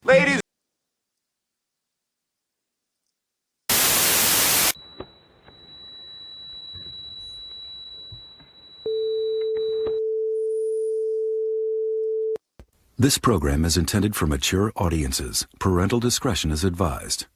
Ladies. This program is intended for mature audiences. Parental discretion is advised.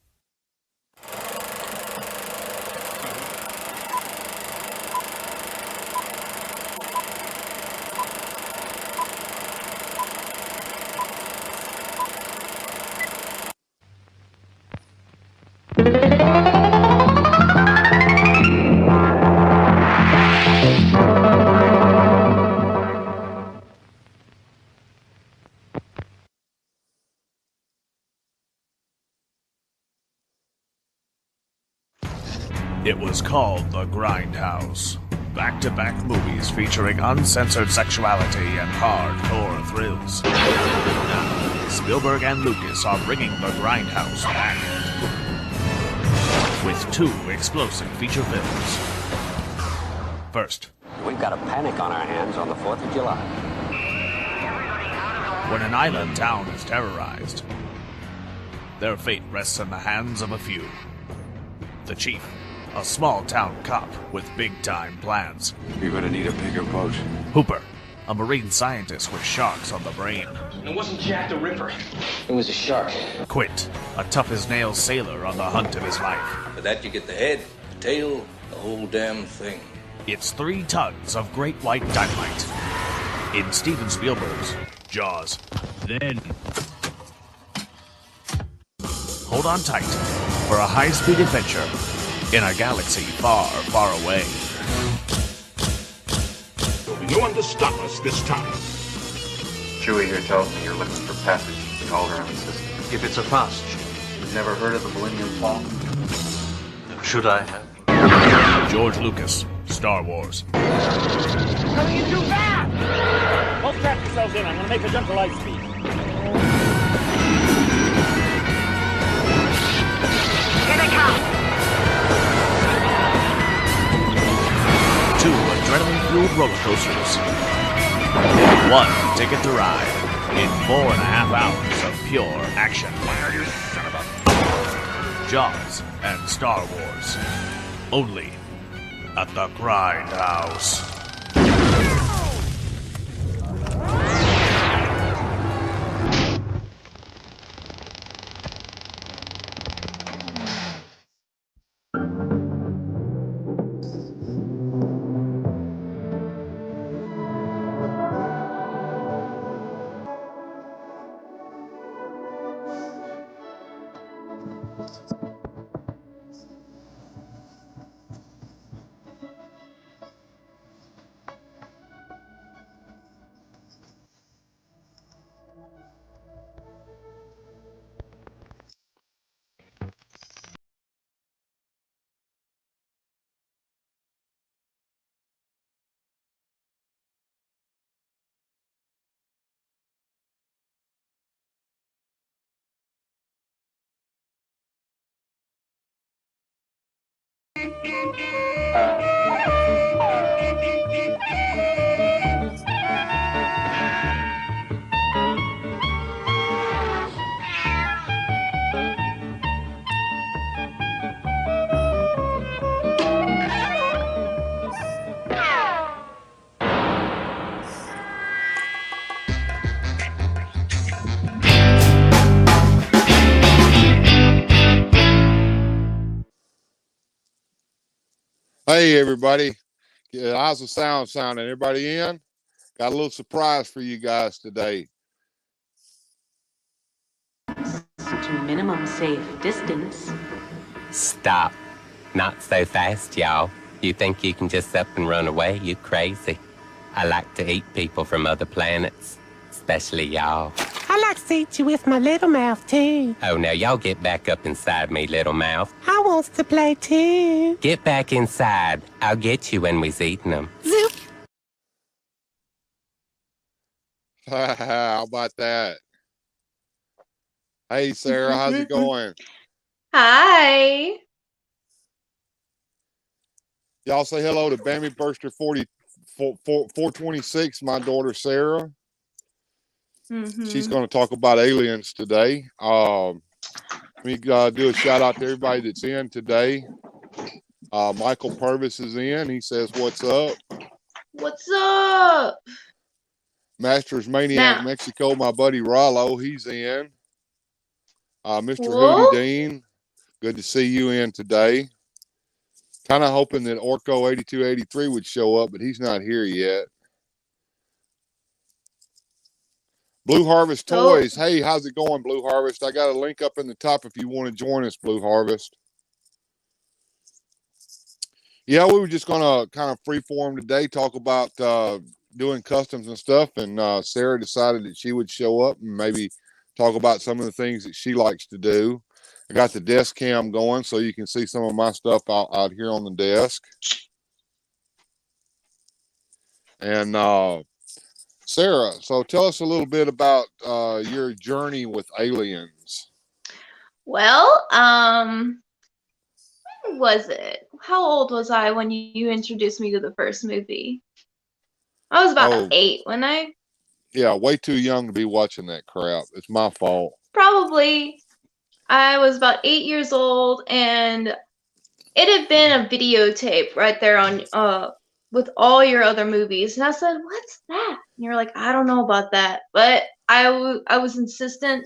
It was called The Grindhouse. Back-to-back movies featuring uncensored sexuality and hardcore thrills. Spielberg and Lucas are bringing The Grindhouse back with 2 explosive feature films. First, we've got a panic on our hands on the 4th of July. When an island town is terrorized, their fate rests in the hands of a few. The chief, a small-town cop with big-time plans. You're gonna need a bigger boat. Hooper, a marine scientist with sharks on the brain. It wasn't Jack the Ripper. It was a shark. Quint, a tough-as-nails sailor on the hunt of his life. For that you get the head, the tail, the whole damn thing. It's 3 tons of great white dynamite. In Steven Spielberg's Jaws. Then hold on tight for a high-speed adventure in a galaxy far, far away. There'll be no one to stop us this time. Chewie here tells me you're looking for passage to the Alderaan system. If it's a passage. You've never heard of the Millennium Fall? Should I have? George Lucas, Star Wars. Coming in too fast! Don't strap yourselves in. I'm gonna make a jump to light speed. Here they come! 2 adrenaline-fueled roller coasters. 1 ticket to ride in 4.5 hours of pure action. You son of a... Jaws and Star Wars. Only at the Grindhouse. Hey everybody, how's the sound sounding? Everybody in? Got a little surprise for you guys today. To minimum safe distance. Stop. Not so fast, y'all. You think you can just up and run away? You crazy. I like to eat people from other planets, especially y'all. I like to eat you with my little mouth, too. Oh, now y'all get back up inside me, little mouth. I wants to play, too. Get back inside. I'll get you when we's eating them. Zoop. How about that? Hey, Sarah, how's it going? Hi. Y'all say hello to Bammy Burster 426, my daughter, Sarah. She's going to talk about aliens today. Let me do a shout out to everybody that's in today. Michael Purvis is in. He says, "What's up?" What's up? Masters Maniac Mexico, my buddy Rollo, he's in. Mr. Whoa. Hootie Dean, good to see you in today. Kind of hoping that Orco 8283 would show up, but he's not here yet. Blue Harvest Toys. Hey, how's it going, Blue Harvest? I got a link up in the top if you want to join us, Blue Harvest. Yeah, we were just going to kind of freeform today, talk about doing customs and stuff, and Sarah decided that she would show up and maybe talk about some of the things that she likes to do. I got the desk cam going so you can see some of my stuff out here on the desk. And Sarah, so tell us a little bit about your journey with aliens. Well, when was it? How old was I when you introduced me to the first movie? I was about 8 when I... Yeah, way too young to be watching that crap. It's my fault. Probably. I was about 8 years old, and it had been a videotape right there on with all your other movies. And I said, "What's that?" And you're like, "I don't know about that." But I was insistent.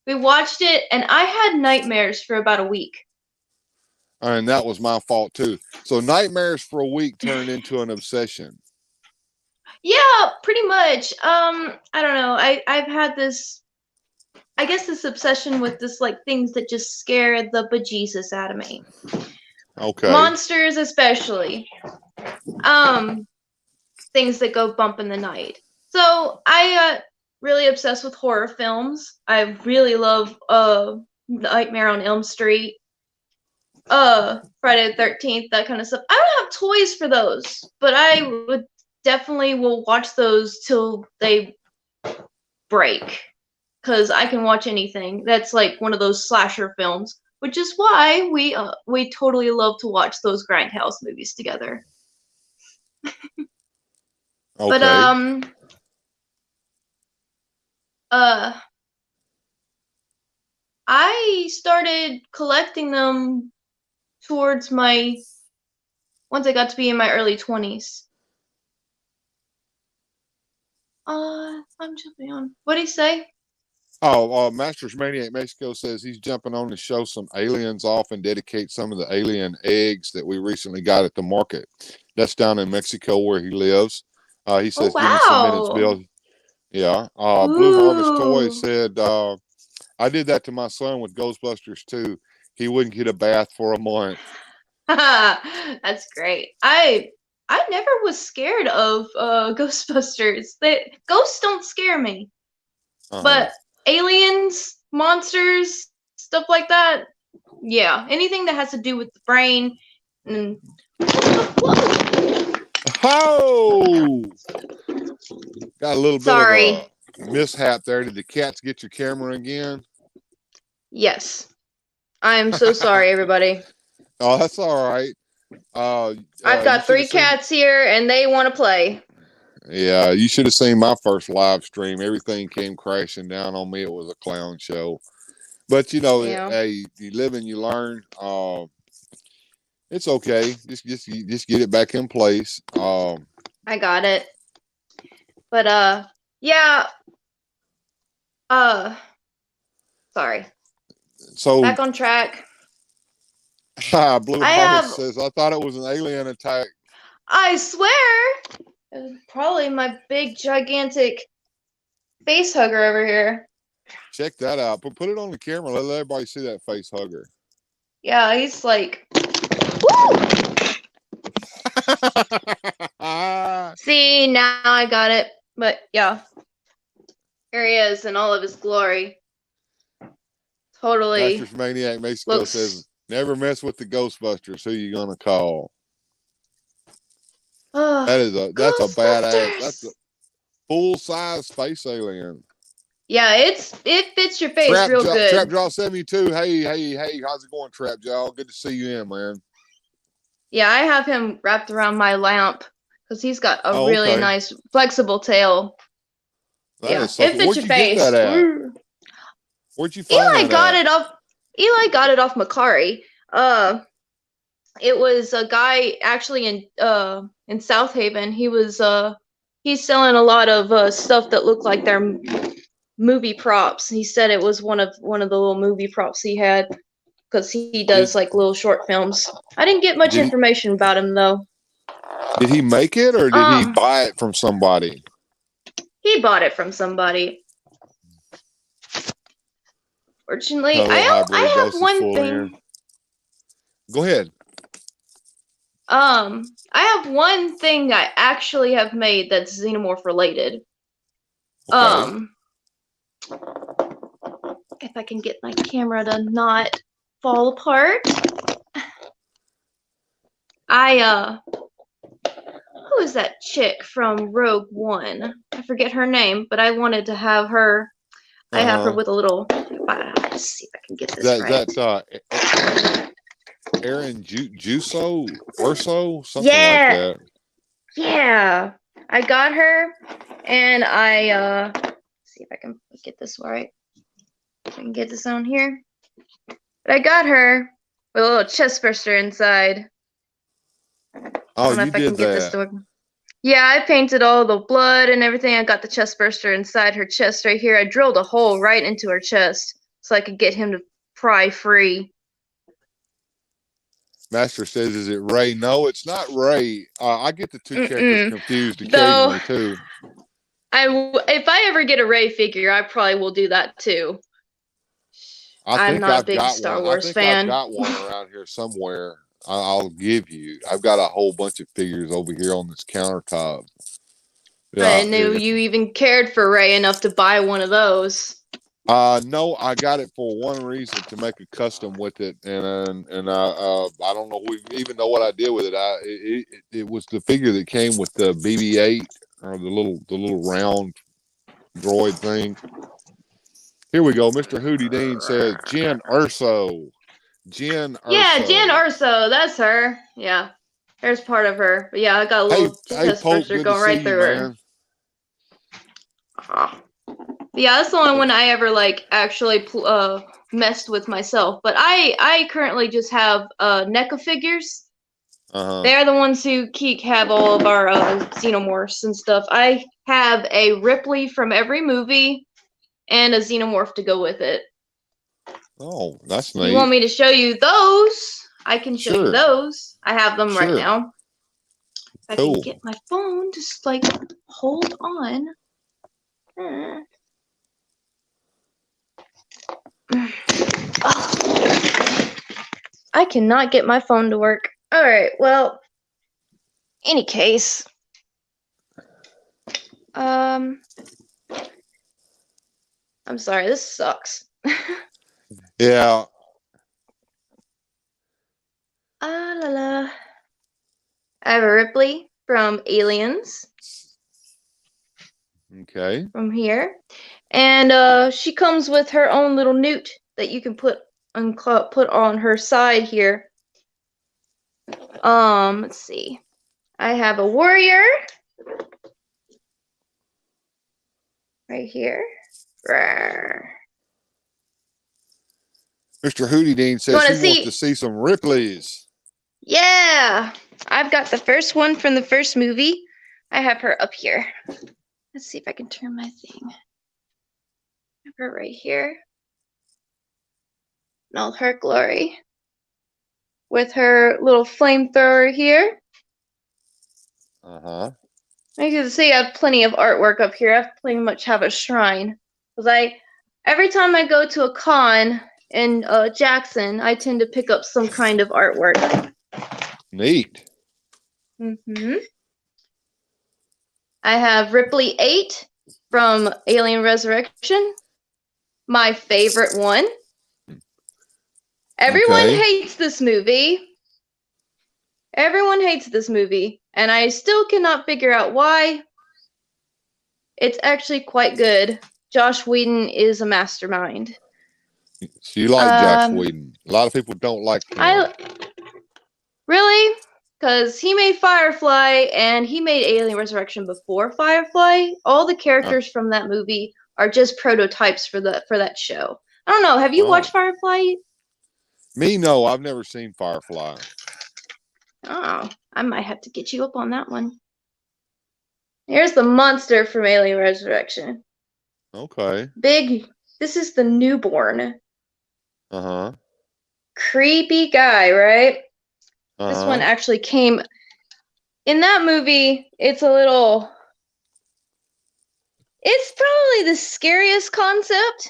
We watched it, and I had nightmares for about a week. And that was my fault too. So nightmares for a week turned into an obsession. Yeah, pretty much. I don't know. I've had this, I guess, this obsession with this, like, things that just scare the bejesus out of me. Okay. Monsters, especially. Things that go bump in the night. So I got really obsessed with horror films. I really love Nightmare on Elm Street, Friday the 13th, that kind of stuff. I don't have toys for those, but I would definitely will watch those till they break, because I can watch anything that's like one of those slasher films, which is why we totally love to watch those Grindhouse movies together. Okay. But I started collecting them towards once I got to be in my early 20s. I'm jumping on. What'd he say? Oh, Masters Maniac Mexico says he's jumping on to show some aliens off and dedicate some of the alien eggs that we recently got at the market. That's down in Mexico where he lives. He says, wow. Give me some minutes, Bill. Yeah. Blue Harvest Toys said, I did that to my son with Ghostbusters too. He wouldn't get a bath for a month. That's great. I never was scared of Ghostbusters. Ghosts don't scare me. But aliens, monsters, stuff like that, yeah. Anything that has to do with the brain. And... Oh! Got a little bit Sorry. of a mishap there. Did the cats get your camera again? Yes. I'm so sorry, everybody. Oh, that's all right. I've got 3 cats here, and they want to play. Yeah, you should have seen my first live stream. Everything came crashing down on me. It was a clown show. But, you know, hey, you live and you learn. It's okay. Just get it back in place. I got it. But, yeah. Sorry. So back on track. Blue Harvest says, I thought it was an alien attack. I swear. It was probably my big, gigantic face hugger over here. Check that out. Put it on the camera. Let everybody see that face hugger. Yeah, he's like, woo! See, now I got it. But yeah, here he is in all of his glory. Totally. Masters Maniac Mexico says, never mess with the Ghostbusters. Who you gonna call? That's a badass. That's a full-size space alien. Yeah, it fits your face real good. Trap Jaw 72. Hey, how's it going, Trap Jaw? Good to see you in, man. Yeah, I have him wrapped around my lamp because he's got a really nice flexible tail. Yeah, So it cool. fits Where'd your you face. get that at? Where'd you find Eli that got at? it off. Eli got it off Macari. It was a guy actually in South Haven. He's selling a lot of stuff that looked like their movie props. He said it was one of the little movie props he had because he does like little short films. I didn't get much information about him though. Did he make it or did he buy it from somebody? He bought it from somebody. Fortunately, Hello, I have one thing. Here. Go ahead. I have one thing I actually have made that's xenomorph related. Okay. If I can get my camera to not fall apart. Who is that chick from Rogue One? I forget her name, but I wanted to have her. I have her with a little. Let's see if I can get this right. That's Aaron Juso Urso, something like that. Yeah, I got her, and I see if I can get this right. If I can get this on here. But I got her with a little chest burster inside. Oh, I don't know if I can get this to work. Yeah, I painted all the blood and everything. I got the chest burster inside her chest right here. I drilled a hole right into her chest so I could get him to pry free. Master says, "Is it Ray?" No, it's not Ray. I get the two characters confused occasionally too. If I ever get a Ray figure, I probably will do that too. I'm not a big Star Wars fan. I've got one around here somewhere. I'll give you. I've got a whole bunch of figures over here on this countertop. Yeah, I didn't know you even cared for Ray enough to buy one of those. No, I got it for one reason, to make a custom with it, and I don't even know what I did with it. It was the figure that came with the BB-8 or the little round droid thing. Here we go. Mr. Hootie Dean says Jen Urso. Jen Urso. Yeah, Jen Urso. That's her. Yeah. There's part of her. But yeah, I got a little chest burster going right through her. Yeah, that's the only one I ever actually messed with myself. But I currently just have NECA figures. They're the ones who have all of our xenomorphs and stuff. I have a Ripley from every movie and a xenomorph to go with it. Oh, that's nice. You want me to show you those? I can show you those. I have them right now. If I can get my phone, just hold on. I cannot get my phone to work. All right, well, any case, I'm sorry, this sucks. Yeah. La la. I have a Ripley from Aliens. Okay. From here, and she comes with her own little newt that you can put on her side here. Let's see. I have a warrior right here. Rawr. Mr. Hootie Dean says he wants to see some Ripleys. Yeah, I've got the first one from the first movie. I have her up here. Let's see if I can turn my thing. I have her right here. In all her glory. With her little flamethrower here. Uh-huh. You can see I have plenty of artwork up here. I pretty much have a shrine. Because every time I go to a con in Jackson, I tend to pick up some kind of artwork. Neat. Mm-hmm. I have Ripley 8 from Alien Resurrection. My favorite one. Everyone hates this movie. Everyone hates this movie. And I still cannot figure out why. It's actually quite good. Josh Whedon is a mastermind. So you like Josh Whedon. A lot of people don't like him. Really? because he made Firefly and he made Alien Resurrection before Firefly. All the characters from that movie are just prototypes for that show. I don't know. Have you watched Firefly? Me, no. I've never seen Firefly. Oh, I might have to get you up on that one. Here's the monster from Alien Resurrection. Okay. Big. This is the newborn. Uh-huh. Creepy guy, right? Uh-huh. This one actually came in that movie. It's probably the scariest concept,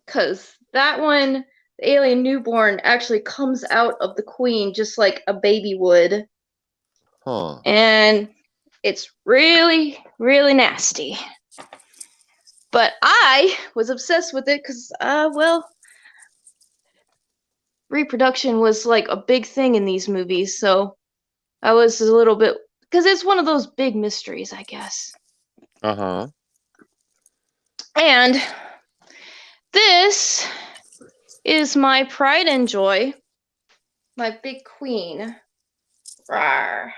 because that one, the alien newborn, actually comes out of the queen just like a baby would. Huh. And it's really, really nasty. But I was obsessed with it because, reproduction was like a big thing in these movies, so I was a little bit, because it's one of those big mysteries, I guess. Uh-huh. And this is my pride and joy, my big queen. Rawr.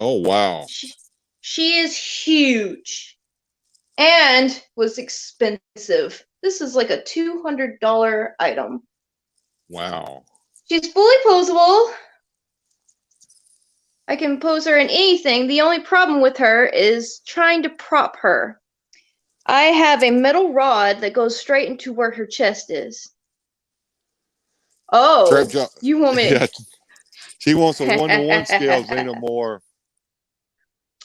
Oh, wow. She is huge and was expensive. This is like a $200 item. Wow. She's fully posable. I can pose her in anything. The only problem with her is trying to prop her. I have a metal rod that goes straight into where her chest is. Oh, you want me? Yeah. She wants a 1-to-1 scale, Xenomorph.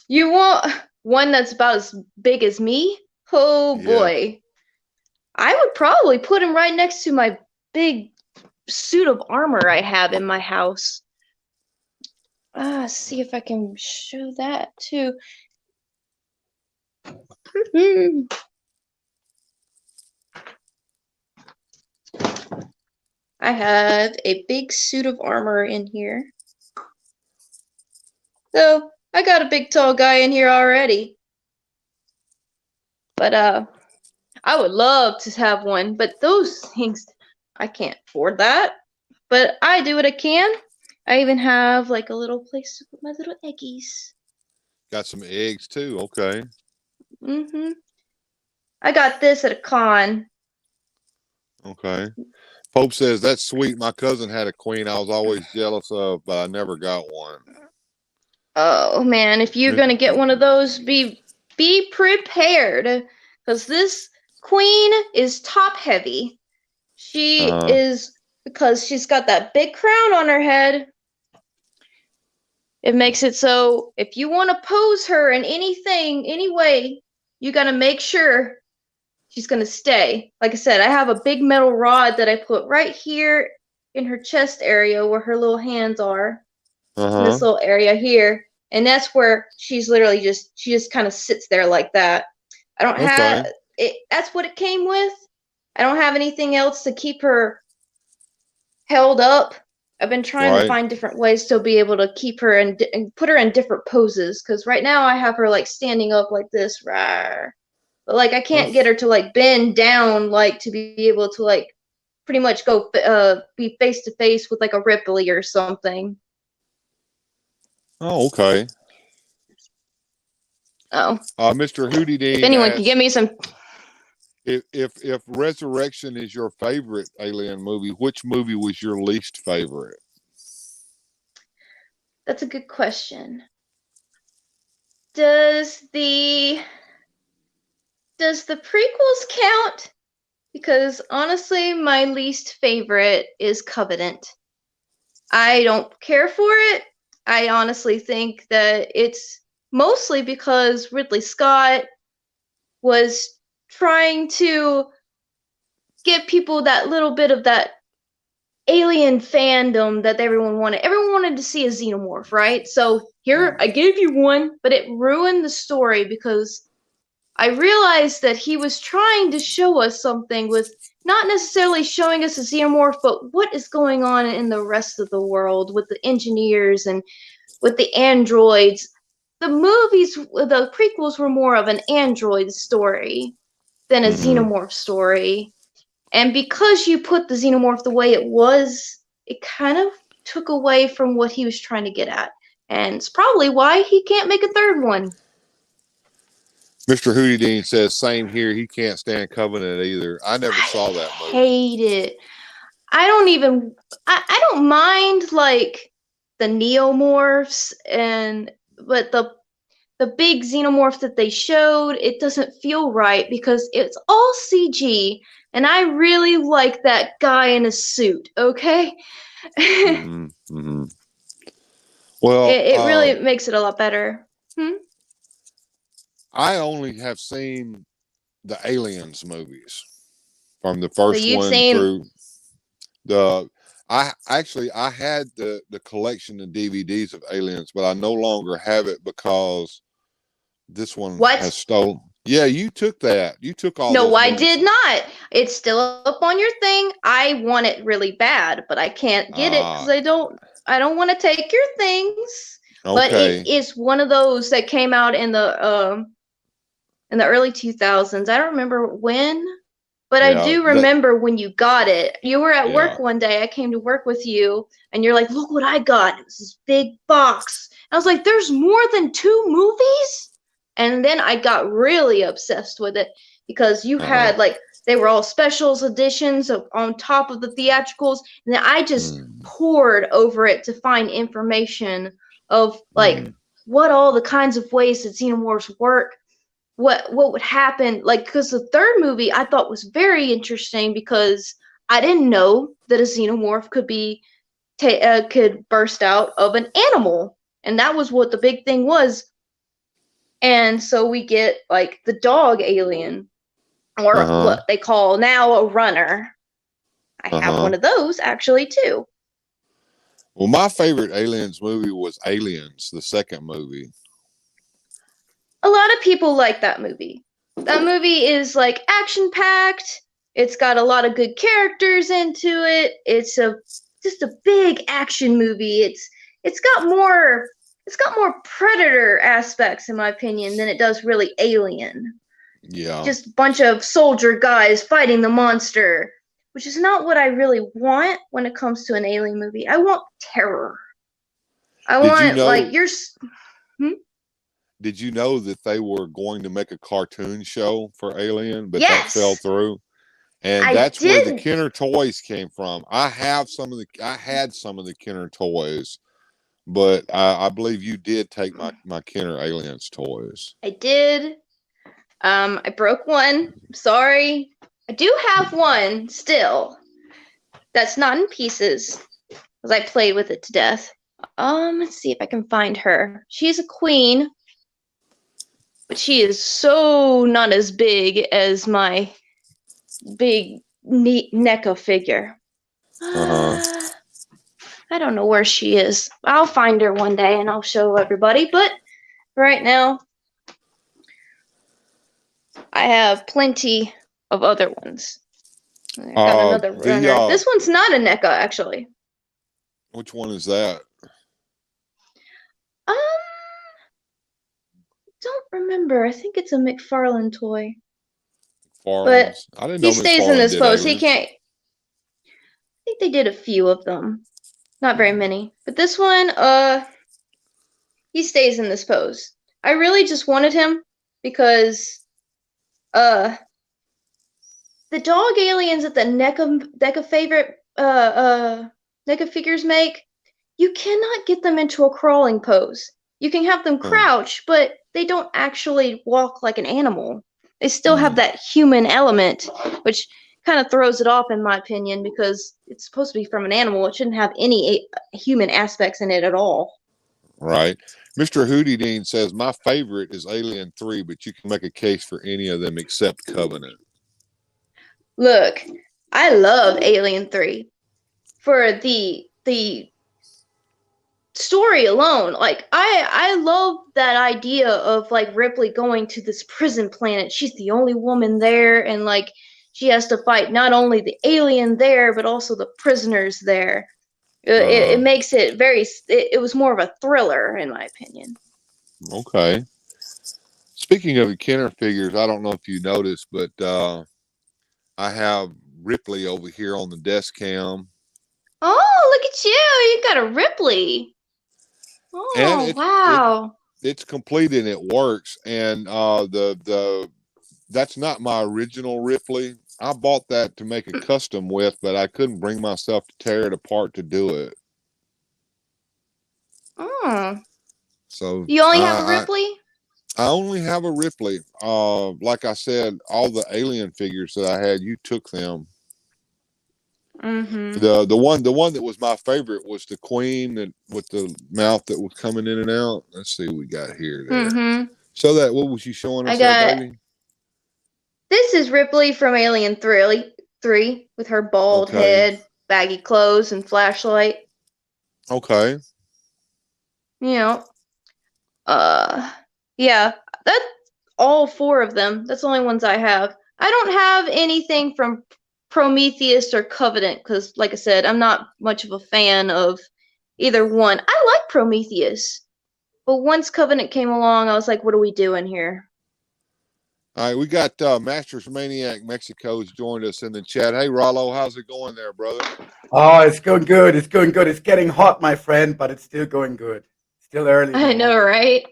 You want one that's about as big as me? Oh boy. I would probably put him right next to my big suit of armor I have in my house. See if I can show that too. I have a big suit of armor in here. So I got a big tall guy in here already. But I would love to have one, but those things, I can't afford that. But I do what I can. I even have like a little place to put my little eggies. Got some eggs too. Okay. Mm-hmm. I got this at a con. Okay. Pope says, that's sweet. My cousin had a queen I was always jealous of, but I never got one. Oh man, if you're gonna get one of those, be prepared, because this queen is top heavy. She is, because she's got that big crown on her head. It makes it so if you want to pose her in anything, any way, you gotta make sure she's gonna stay. Like I said, I have a big metal rod that I put right here in her chest area where her little hands are. In this little area here. And that's where she's literally she just kind of sits there like that. I don't have it. That's what it came with. I don't have anything else to keep her held up. I've been trying to find different ways to be able to keep her and put her in different poses. Because right now I have her like standing up like this. Rawr. But like I can't get her to like bend down like to be able to like pretty much go be face to face with like a Ripley or something. Oh, okay. Oh. Mr. Hootie Dean. If anyone can give me some. If Resurrection is your favorite alien movie, which movie was your least favorite? That's a good question. Does the prequels count? Because honestly, my least favorite is Covenant. I don't care for it. I honestly think that it's mostly because Ridley Scott was trying to give people that little bit of that alien fandom that everyone wanted. Everyone wanted to see a xenomorph, right? So here, I gave you one, but it ruined the story because I realized that he was trying to show us something with not necessarily showing us a xenomorph, but what is going on in the rest of the world with the engineers and with the androids. The movies, the prequels were more of an android story than a xenomorph story. And because you put the xenomorph the way it was, it kind of took away from what he was trying to get at. And it's probably why he can't make a third one. Mr. Houdini says, same here. He can't stand Covenant either. I never saw that movie. Hate it. I don't mind like the neomorphs but the big xenomorph that they showed, it doesn't feel right because it's all CG, and I really like that guy in a suit, okay? Well, it really makes it a lot better. I only have seen the Aliens movies from the first one through the. I had the collection of DVDs of Aliens, but I no longer have it because this one has stolen. Yeah, you took that. You took all. No, I did not. It's still up on your thing. I want it really bad, but I can't get it because I don't want to take your things. Okay. But it is one of those that came out in the early 2000s. I don't remember when, but I do remember when you got it. You were at work one day. I came to work with you, and you're like, "Look what I got!" It was this big box. I was like, "There's more than 2 movies." And then I got really obsessed with it because you had like they were all specials editions on top of the theatricals, and then I just poured over it to find information of like what all the kinds of ways that xenomorphs work, what would happen, like because the third movie I thought was very interesting because I didn't know that a xenomorph could burst out of an animal, and that was what the big thing was. And so we get like the dog alien, or what they call now a runner. I have one of those actually too. Well, my favorite Aliens movie was Aliens, the second movie. A lot of people like that movie. That movie is like action packed. It's got a lot of good characters into it. It's just a big action movie. It's got more Predator aspects, in my opinion, than it does really Alien. Yeah. Just a bunch of soldier guys fighting the monster, which is not what I really want when it comes to an Alien movie. I want terror. Did you know that they were going to make a cartoon show for Alien, but yes, that fell through? And that's where the Kenner toys came from. I had some of the Kenner toys. But I believe you did take my Kenner Aliens toys. I did. I broke one. I'm sorry. I do have one still. That's not in pieces. Because I played with it to death. Let's see if I can find her. She's a queen. But she is so not as big as my big NECA figure. I don't know where she is. I'll find her one day and I'll show everybody. But right now, I have plenty of other ones. I got another runner. This one's not a NECA, actually. Which one is that? Don't remember. I think it's a McFarlane toy. But I didn't know he stays in this pose. He can't. I think they did a few of them. Not very many. But this one, he stays in this pose. I really just wanted him because the dog aliens that the NECA favorite NECA figures make, you cannot get them into a crawling pose. You can have them crouch, but they don't actually walk like an animal. They still have that human element, which kind of throws it off in my opinion, because it's supposed to be from an animal. It shouldn't have any human aspects in it at all. Right. Mr. Houdini says, my favorite is Alien 3, but you can make a case for any of them except Covenant. Look, I love Alien 3 for the story alone. Like I love that idea of like Ripley going to this prison planet. She's the only woman there, and like she has to fight not only the alien there but also the prisoners there. It makes it it was more of a thriller in my opinion. Okay. Speaking of the Kenner figures, I don't know if you noticed, but I have Ripley over here on the desk cam. Oh, look at you. You got a Ripley. and Oh, wow. it's complete and it works. And the that's not my original Ripley. I bought that to make a custom with, but I couldn't bring myself to tear it apart to do it. Oh. So You only have a Ripley? I only have a Ripley. Like I said, all the alien figures that I had, you took them. Mm-hmm. The one that was my favorite was the Queen that with the mouth that was coming in and out. Let's see what we got here. There. Mm-hmm. So that what was you showing us I there, got baby? this is Ripley from Alien 3 with her bald Okay. head, baggy clothes, and flashlight. Okay. You know, yeah, that's all 4 of them. That's the only ones I have. I don't have anything from Prometheus or Covenant because, like I said, I'm not much of a fan of either one. I like Prometheus, but once Covenant came along, I was like, what are we doing here? All right, we got Masters Maniac Mexico has joined us in the chat. Hey, Rollo, how's it going there, brother? Oh, it's going good. It's going good. It's getting hot, my friend, but it's still going good. Still early. I know, right?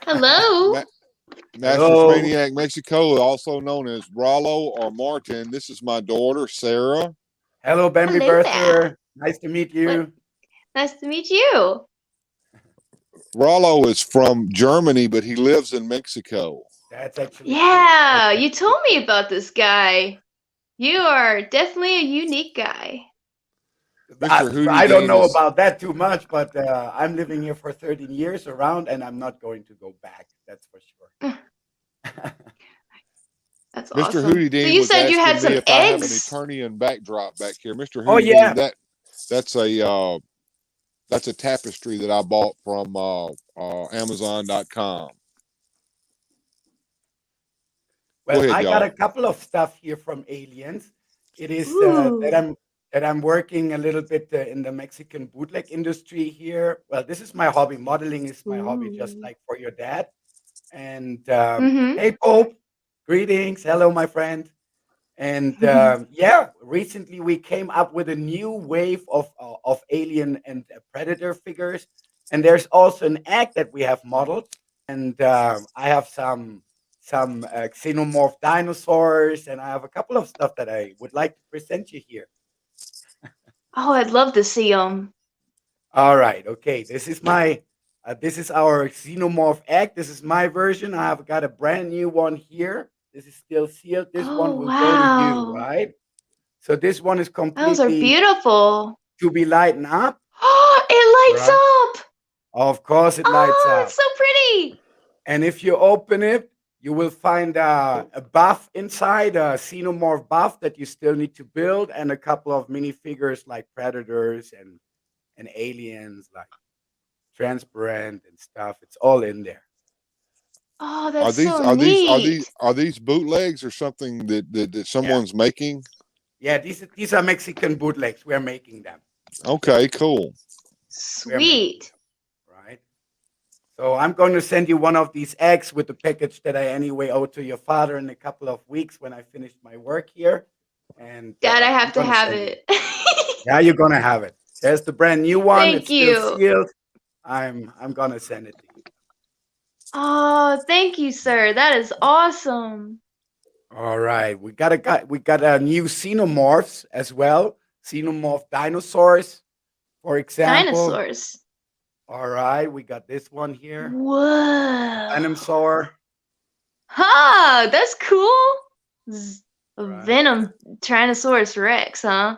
Hello. Masters Maniac Mexico, also known as Rollo or Martin. This is my daughter, Sarah. Hello, Bambi Hello Berther. Nice to meet you. What? Nice to meet you. Rollo is from Germany, but he lives in Mexico. That's actually yeah. You told me about this guy. You are definitely a unique guy. I don't know about that too much, but I'm living here for 13 years around, and I'm not going to go back. That's for sure. That's Mr. awesome. Hootie Dean so you was said you had asking some me if I have an eggs? Eternian backdrop back here. Mr. Hootie Oh, yeah. Dean, that's a tapestry that I bought from Amazon.com. Well, ahead, I got y'all. a couple of stuff here from Aliens. It is that I'm working a little bit in the Mexican bootleg industry here. Well, this is my hobby. Modeling is my hobby, just like for your dad. And hey, Pope, greetings. Hello, my friend. And yeah, recently we came up with a new wave of Alien and Predator figures. And there's also an egg that we have modeled. And I have some xenomorph dinosaurs, and I have a couple of stuff that I would like to present you here. Oh, I'd love to see them. All right, okay. This is my this is our xenomorph egg. This is my version. I have got a brand new one here. This is still sealed. This one will go to you, right? So this one is completely Those are beautiful. to be lightened up. Oh, it lights up. Of course, it lights up. Oh, it's so pretty. And if you open it, you will find a buff inside, a xenomorph buff that you still need to build, and a couple of minifigures like predators and aliens, like transparent and stuff. It's all in there. Oh, that's so neat. Are these bootlegs or something that someone's making? Yeah, these are Mexican bootlegs. We're making them. Okay, cool. Sweet. Right. So I'm going to send you one of these eggs with the package that I anyway owe to your father in a couple of weeks when I finish my work here. And Dad, I have to have it. Yeah, you're gonna have it. There's the brand new one. Thank you. Still sealed. I'm gonna send it to you. Oh, thank you, sir. That is awesome. All right, we got a new xenomorphs as well. Xenomorph dinosaurs, for example. Dinosaurs. All right, we got this one here. Whoa. Venomsaur. Huh, that's cool. Venom Tyrannosaurus Rex, huh?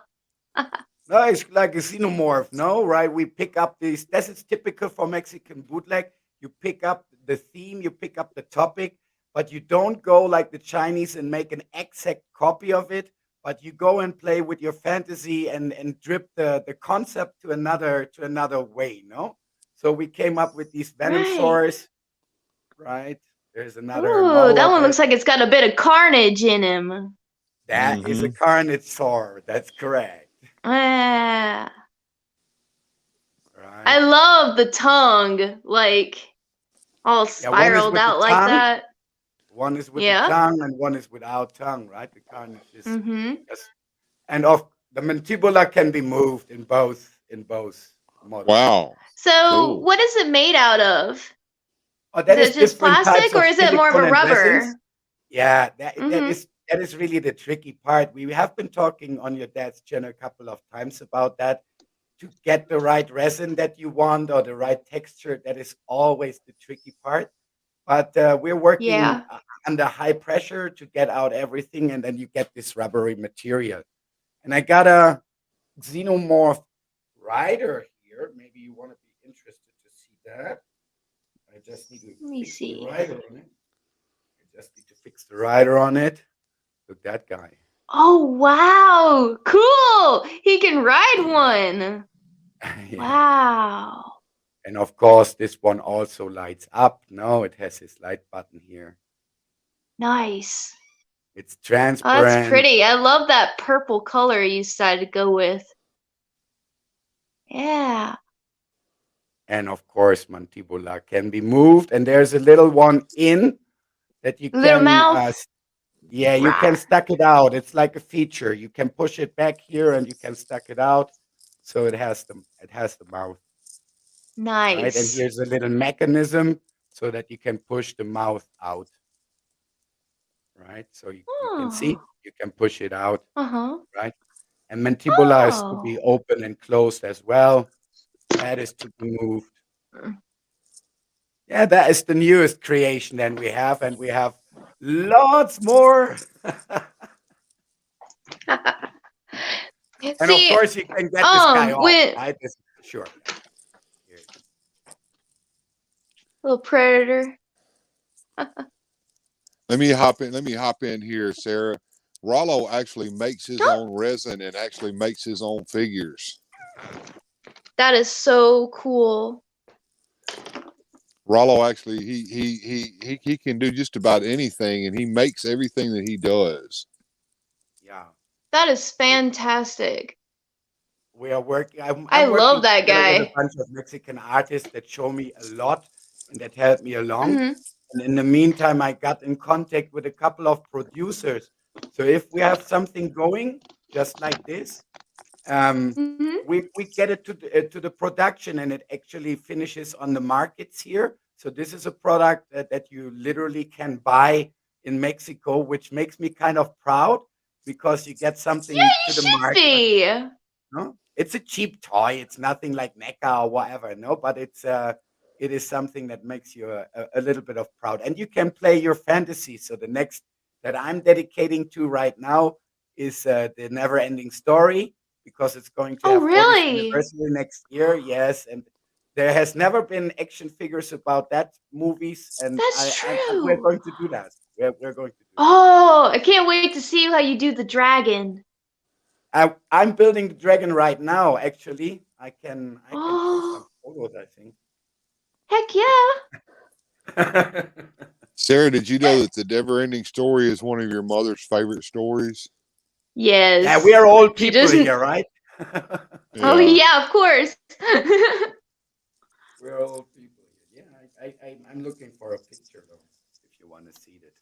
No, it's like a xenomorph, no, right? We pick up these. This is typical for Mexican bootleg. You pick up the theme, you pick up the topic, but you don't go like the Chinese and make an exact copy of it, but you go and play with your fantasy and drip the concept to another way, no? So we came up with these Venomsaurs, right? There's another. Ooh, that one looks like it's got a bit of carnage in him. That is a Carnosaur. That's correct. Ah. Right. I love the tongue, like all spiraled out like that. One is with the tongue and one is without tongue, right? The carnage is and of the mandibular can be moved in both model. Wow. So, Cool. what is it made out of? Oh, Is that is it just different types plastic or of is it more of a silicone and rubber? resins. Yeah, that that Mm-hmm. is that is really the tricky part. We have been talking on your dad's channel a couple of times about that. To get the right resin that you want or the right texture, that is always the tricky part. But we're working Yeah. under high pressure to get out everything, and then you get this rubbery material. And I got a xenomorph rider here. Maybe you want to be interested to see that. I just need to Let me fix the see. rider on it. I just need to fix the rider on it. Look, that guy. Oh, wow. Cool. He can ride one. Yeah. Wow. And of course, this one also lights up. No, it has this light button here. Nice. It's Oh, that's transparent. pretty. I love that purple color you decided to go with. Yeah. And of course, mandibular can be moved. And there's a little one in that you Little can, mouth. yeah, you can Rah. stuck it out. It's like a feature. You can push it back here and you can stuck it out. So it has the mouth, right? And Nice. here's a little mechanism so that you can push the mouth out, right? So you can see, Oh. you can push it out, Uh-huh. right? And mandibular is to Oh. be open and closed as well. That is to be moved. Yeah, that is the newest creation that we have, and we have lots more. And of See, course, you can get this guy off, when right? This is sure. Here it is. little predator. Let me hop in here, Sarah. Rollo actually makes his own resin and actually makes his own figures. That is so cool. Rollo actually he can do just about anything, and he makes everything that he does. Yeah, That is fantastic. we are working. I'm, I I'm love working that together with a guy. bunch of Mexican artists that show me a lot and that help me along. Mm-hmm. And in the meantime, I got in contact with a couple of producers. So if we have something going, just like this, um, Mm-hmm. we get it to the production, and it actually finishes on the markets here. So this is a product that you literally can buy in Mexico, which makes me kind of proud because you get Yeah, something you to the should market. be. No, it's a cheap toy. It's nothing like NECA or whatever. No, but it is something that makes you a little bit of proud, and you can play your fantasy. So the next that I'm dedicating to right now is the Never Ending Story because it's going to Oh, have 40th really? anniversary next year. Yes, and there has never been action figures about that movies, and That's we're true. going to do that. We're going to do that. Oh, I can't wait to see how you do the dragon. I'm building the dragon right now. Actually, I can show some Oh, photos. I heck yeah. think. Sarah, did you know that the Never Ending Story is one of your mother's favorite stories? Yeah, we Yes. are old She people doesn't. here, right? Oh, Yeah. yeah, of course. We're old people here. Yeah, I'm looking for a picture though, if you want to see it.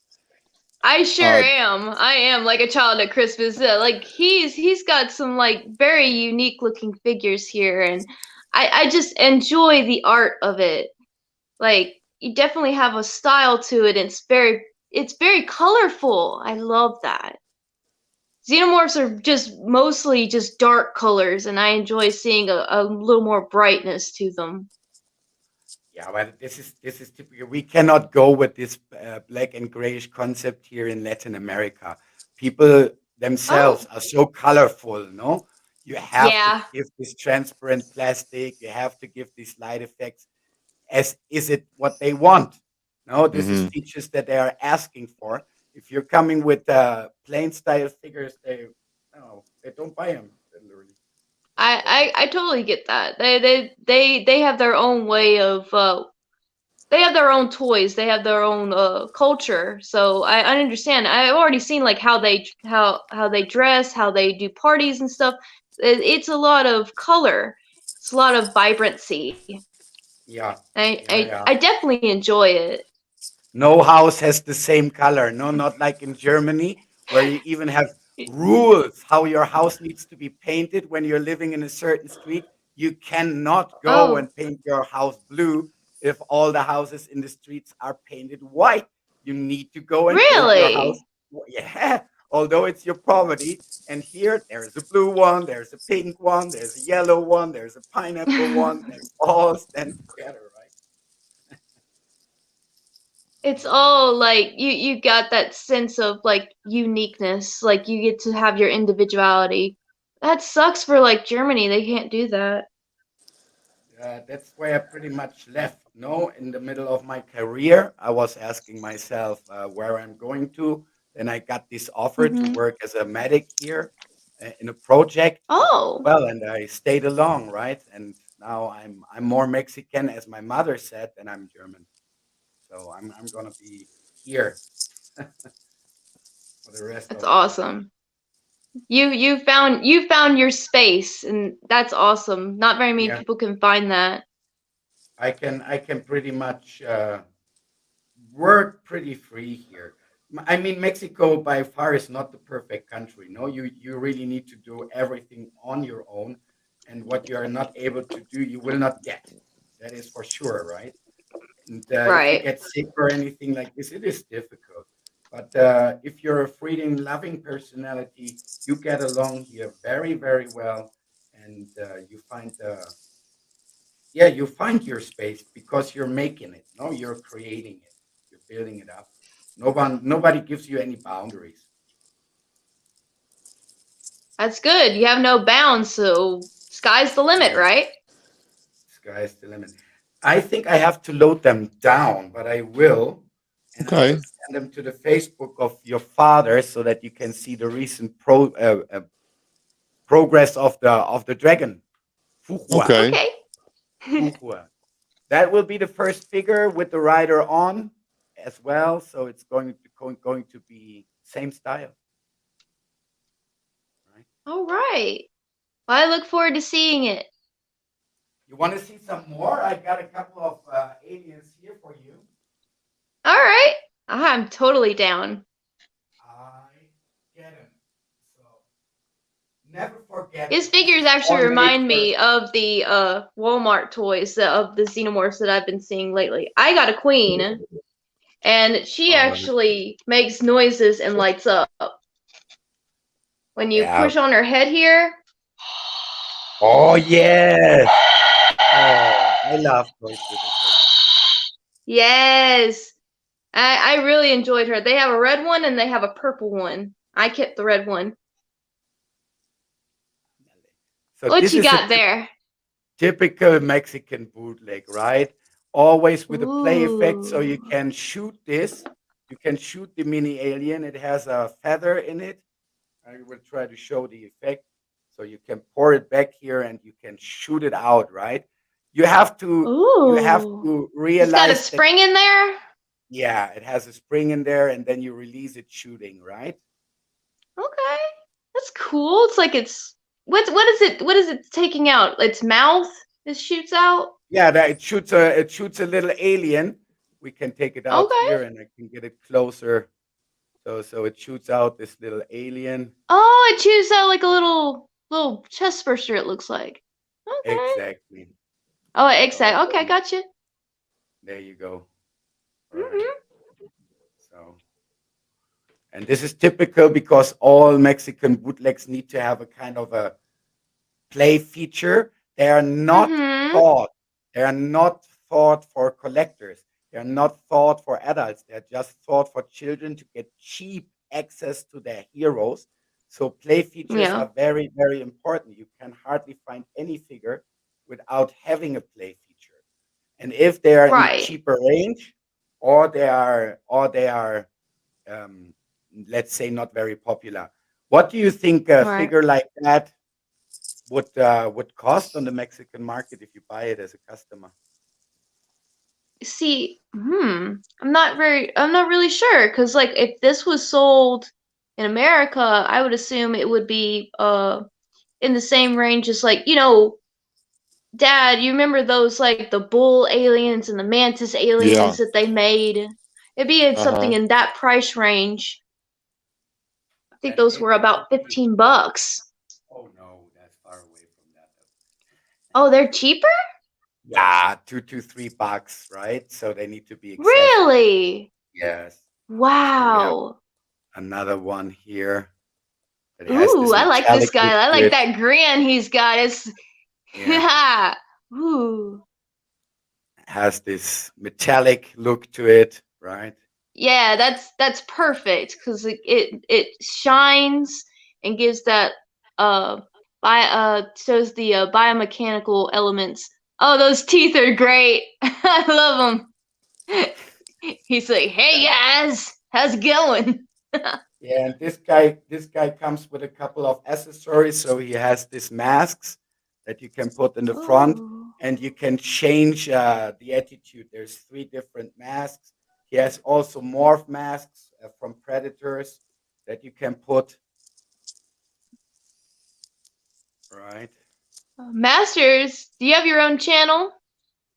I sure Uh, am. I am like a child at Christmas. Like he's got some like very unique looking figures here, and I just enjoy the art of it. Like you definitely have a style to it. It's very colorful. I love that. Xenomorphs are just mostly just dark colors, and I enjoy seeing a little more brightness to them. Yeah, but this is typical. We cannot go with this black and grayish concept here in Latin America. People themselves Oh, are so colorful, no? You have to yeah. give this transparent plastic. You have to give these light effects. As is it what they want? No, this is mhm. features that they are asking for. If you're coming with plain style figures, they no, they don't buy them literally. I totally get that. They have their own way of they have their own toys. They have their own culture. So I understand. I've already seen like how they dress, how they do parties and stuff. It's a lot of color. It's a lot of vibrancy. Yeah, I yeah, I, yeah. I definitely enjoy it. No house has the same color. No, not like in Germany, where you even have rules how your house needs to be painted when you're living in a certain street. You cannot go Oh, and paint your house blue if all the houses in the streets are painted white. You need to go and paint your house. really? Yeah, although it's your property. And here, there's a blue one, there's a pink one, there's a yellow one, there's a pineapple one, and all stand together, right? It's all like you got that sense of like uniqueness, like you get to have your individuality. That sucks for like Germany. They can't do that. That's why I pretty much left. No, in the middle of my career, I was asking myself where I'm going to. Then I got this offer to Mhm. work as a medic here in a project. Oh, Well, and I stayed along, right? And now I'm more Mexican, as my mother said, than I'm German. So I'm gonna be here for the rest that's of my life. awesome. You found your space, and that's awesome. Not very many Yeah, people can find that. I can pretty much work pretty free here. I mean, Mexico by far is not the perfect country. No, you really need to do everything on your own, and what you are not able to do, you will not get. That is for sure, right? And if you Right. get sick or anything like this, it is difficult. But if you're a freedom loving personality, you get along here very, very well, and you find yeah, you find your space because you're making it. No, you're creating it. You're building it up. Nobody gives you any boundaries. That's good. You have no bounds, so sky's the limit, Yeah, right? sky's the limit. I think I have to load them down, but I will, and I will Okay. send them to the Facebook of your father so that you can see the recent progress of the dragon. Fuhua. Okay. Okay. Fuhua. That will be the first figure with the rider on as well. So it's going to be same style, right? All right. Well, I look forward to seeing it. You want to see some more? I got a couple of aliens here for you. All right. I'm totally down. I get them. So never forget His that this figures is actually all made remind for. me of the Walmart toys of the xenomorphs that I've been seeing lately. I got a queen, and she actually makes noises and lights up. When you Yeah. push on her head here, Oh yes. Oh, I love toys with it. yes, I really enjoyed her. They have a red one and they have a purple one. I kept the red one. So What this you is a got there? typical Mexican bootleg, right? Always with a play effect, so you Ooh. can shoot this. You can shoot the mini alien. It has a feather in it. I will try to show the effect. So you can pour it back here and you can shoot it out, right? You have to Ooh. It's got a realize that spring in there? yeah, it has a spring in there and then you release it shooting, right? Okay. That's cool. It's like it's what is it taking out? Its mouth it shoots out? Yeah, that it shoots a little alien. We can take it out Okay. here and I can get it closer. So it shoots out this little alien. Oh, it shoots out like a little chest burster it looks like. Okay. Exactly. Oh, So exact. Okay, gotcha. there you go. Right. Mhm. So and this is typical because all Mexican bootlegs need to have a kind of a play feature. They are not Mhm. thought. They are not thought for collectors. They are not thought for adults. They're just thought for children to get cheap access to their heroes. So play features Yeah. are very, very important. You can hardly find any figure without having a play feature. And if they are in the Right. cheaper range, or they are um, let's say not very popular. What do you think a Right. figure like that would cost on the Mexican market if you buy it as a customer? See, I'm not really sure because like if this was sold in America, I would assume it would be in the same range as like, Dad, you remember those like the bull aliens and the mantis Yeah. aliens that they made? It'd be in something Uh-huh. in that price range. I think That those were alien about would be $15. oh no, that's far away from that. Oh, they're cheaper? Yeah, $2 to $3, right? So they need to be accessible. Really? Yes. So we have Wow. another one here that has Ooh, this I like this metallic look guy. I to like it. that grin he's got. It's Yeah, Ooh. has this metallic look to it, right? Yeah, that's perfect because it shines and gives that shows the biomechanical elements. Oh, those teeth are great. I love them. He's like, "Hey guys, how's it going?" Yeah, and this guy comes with a couple of accessories. So he has these masks that you can put in the front, Oh. and you can change the attitude. There's 3 different masks. He has also morph masks from predators that you can put, right? Masters, do you have your own channel?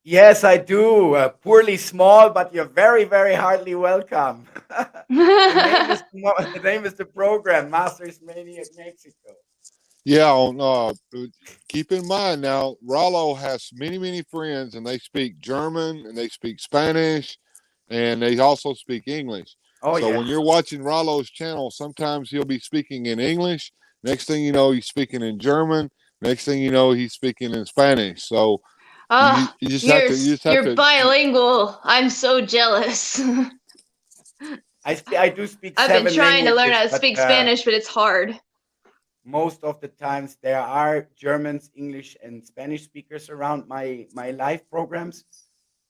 Yes, I do. Poorly small, but you're very, very heartily welcome. The name is the program, Masters Maniac Mexico. Yeah, keep in mind now, Rollo has many, many friends, and they speak German and they speak Spanish, and they also speak English. Oh So yeah. when you're watching Rollo's channel, sometimes he'll be speaking in English. Next thing you know, he's speaking in German. Next thing you know, he's speaking in Spanish. So Oh, you just have to you're bilingual. I'm so jealous. I do speak I've been 7 trying to learn languages, how to but speak Spanish, but it's hard. most of the times there are Germans, English, and Spanish speakers around my live programs.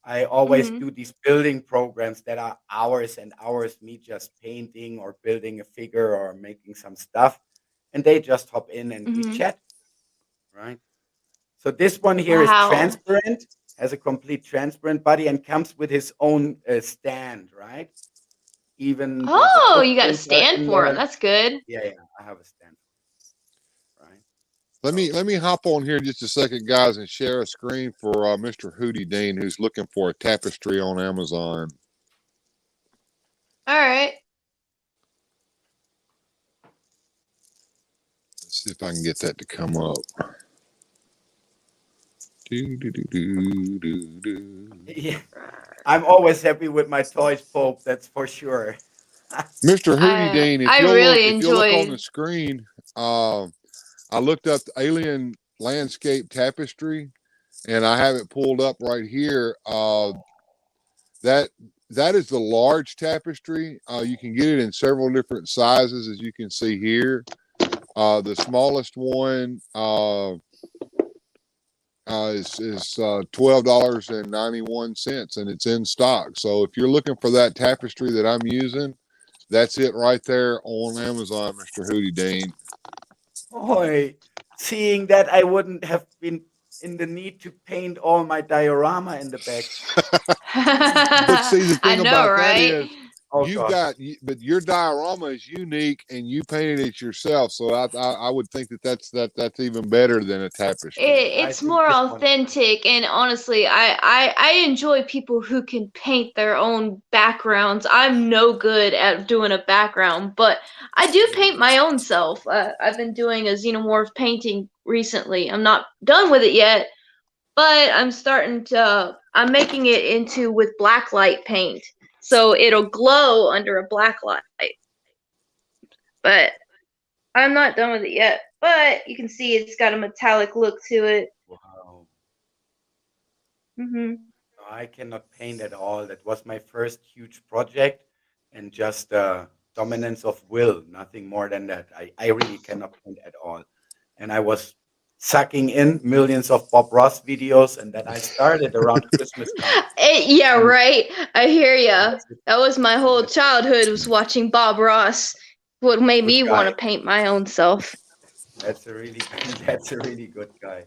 I always Mhm. do these building programs that are hours and hours, me just painting or building a figure or making some stuff, and they just hop in and we Mhm. chat, right? So this one here is Wow. transparent, has a complete transparent body, and comes with his own stand, right? Even the Oh, you got a footprints are stand in for him. there. That's good. Yeah, I have a stand, right? let me hop on here just a second, guys, and share a screen for Mr. Hootie Dean, who's looking for a tapestry on Amazon. All right. Let's see if I can get that to come up. Yeah, I'm always happy with my toys, Pope. That's for sure. Mr. Hootie Dean, I really if you'll look on enjoyed. the screen, I looked up the alien landscape tapestry, and I have it pulled up right here. That that is the large tapestry. You can get it in several different sizes, as you can see here. The smallest one is $12.91, and it's in stock. So if you're looking for that tapestry that I'm using, that's it right there on Amazon, Mr. Hootie Dean. Boy, seeing that I wouldn't have been in the need to paint all my diorama in the back. But see, the I thing know, about that right? is Oh God. but your diorama is unique, and you painted it yourself. So I would think that's even better than a tapestry. I It's think more this one. authentic, and honestly, I enjoy people who can paint their own backgrounds. I'm no good at doing a background, but I do paint my own self. I've been doing a xenomorph painting recently. I'm not done with it yet, but I'm making it into with blacklight paint, so it'll glow under a blacklight. But I'm not done with it yet. But you can see it's got a metallic look to it. Wow. Mhm. No, I cannot paint at all. That was my first huge project, and just dominance of will, nothing more than that. I really cannot paint at all. And I was sucking in millions of Bob Ross videos, and then I started around Christmas time. Yeah, And right. I hear ya. that's it. That was my And whole that's it. childhood was watching Bob Ross. What made Good me want guy. to paint my own self. That's a really that's a really good guy.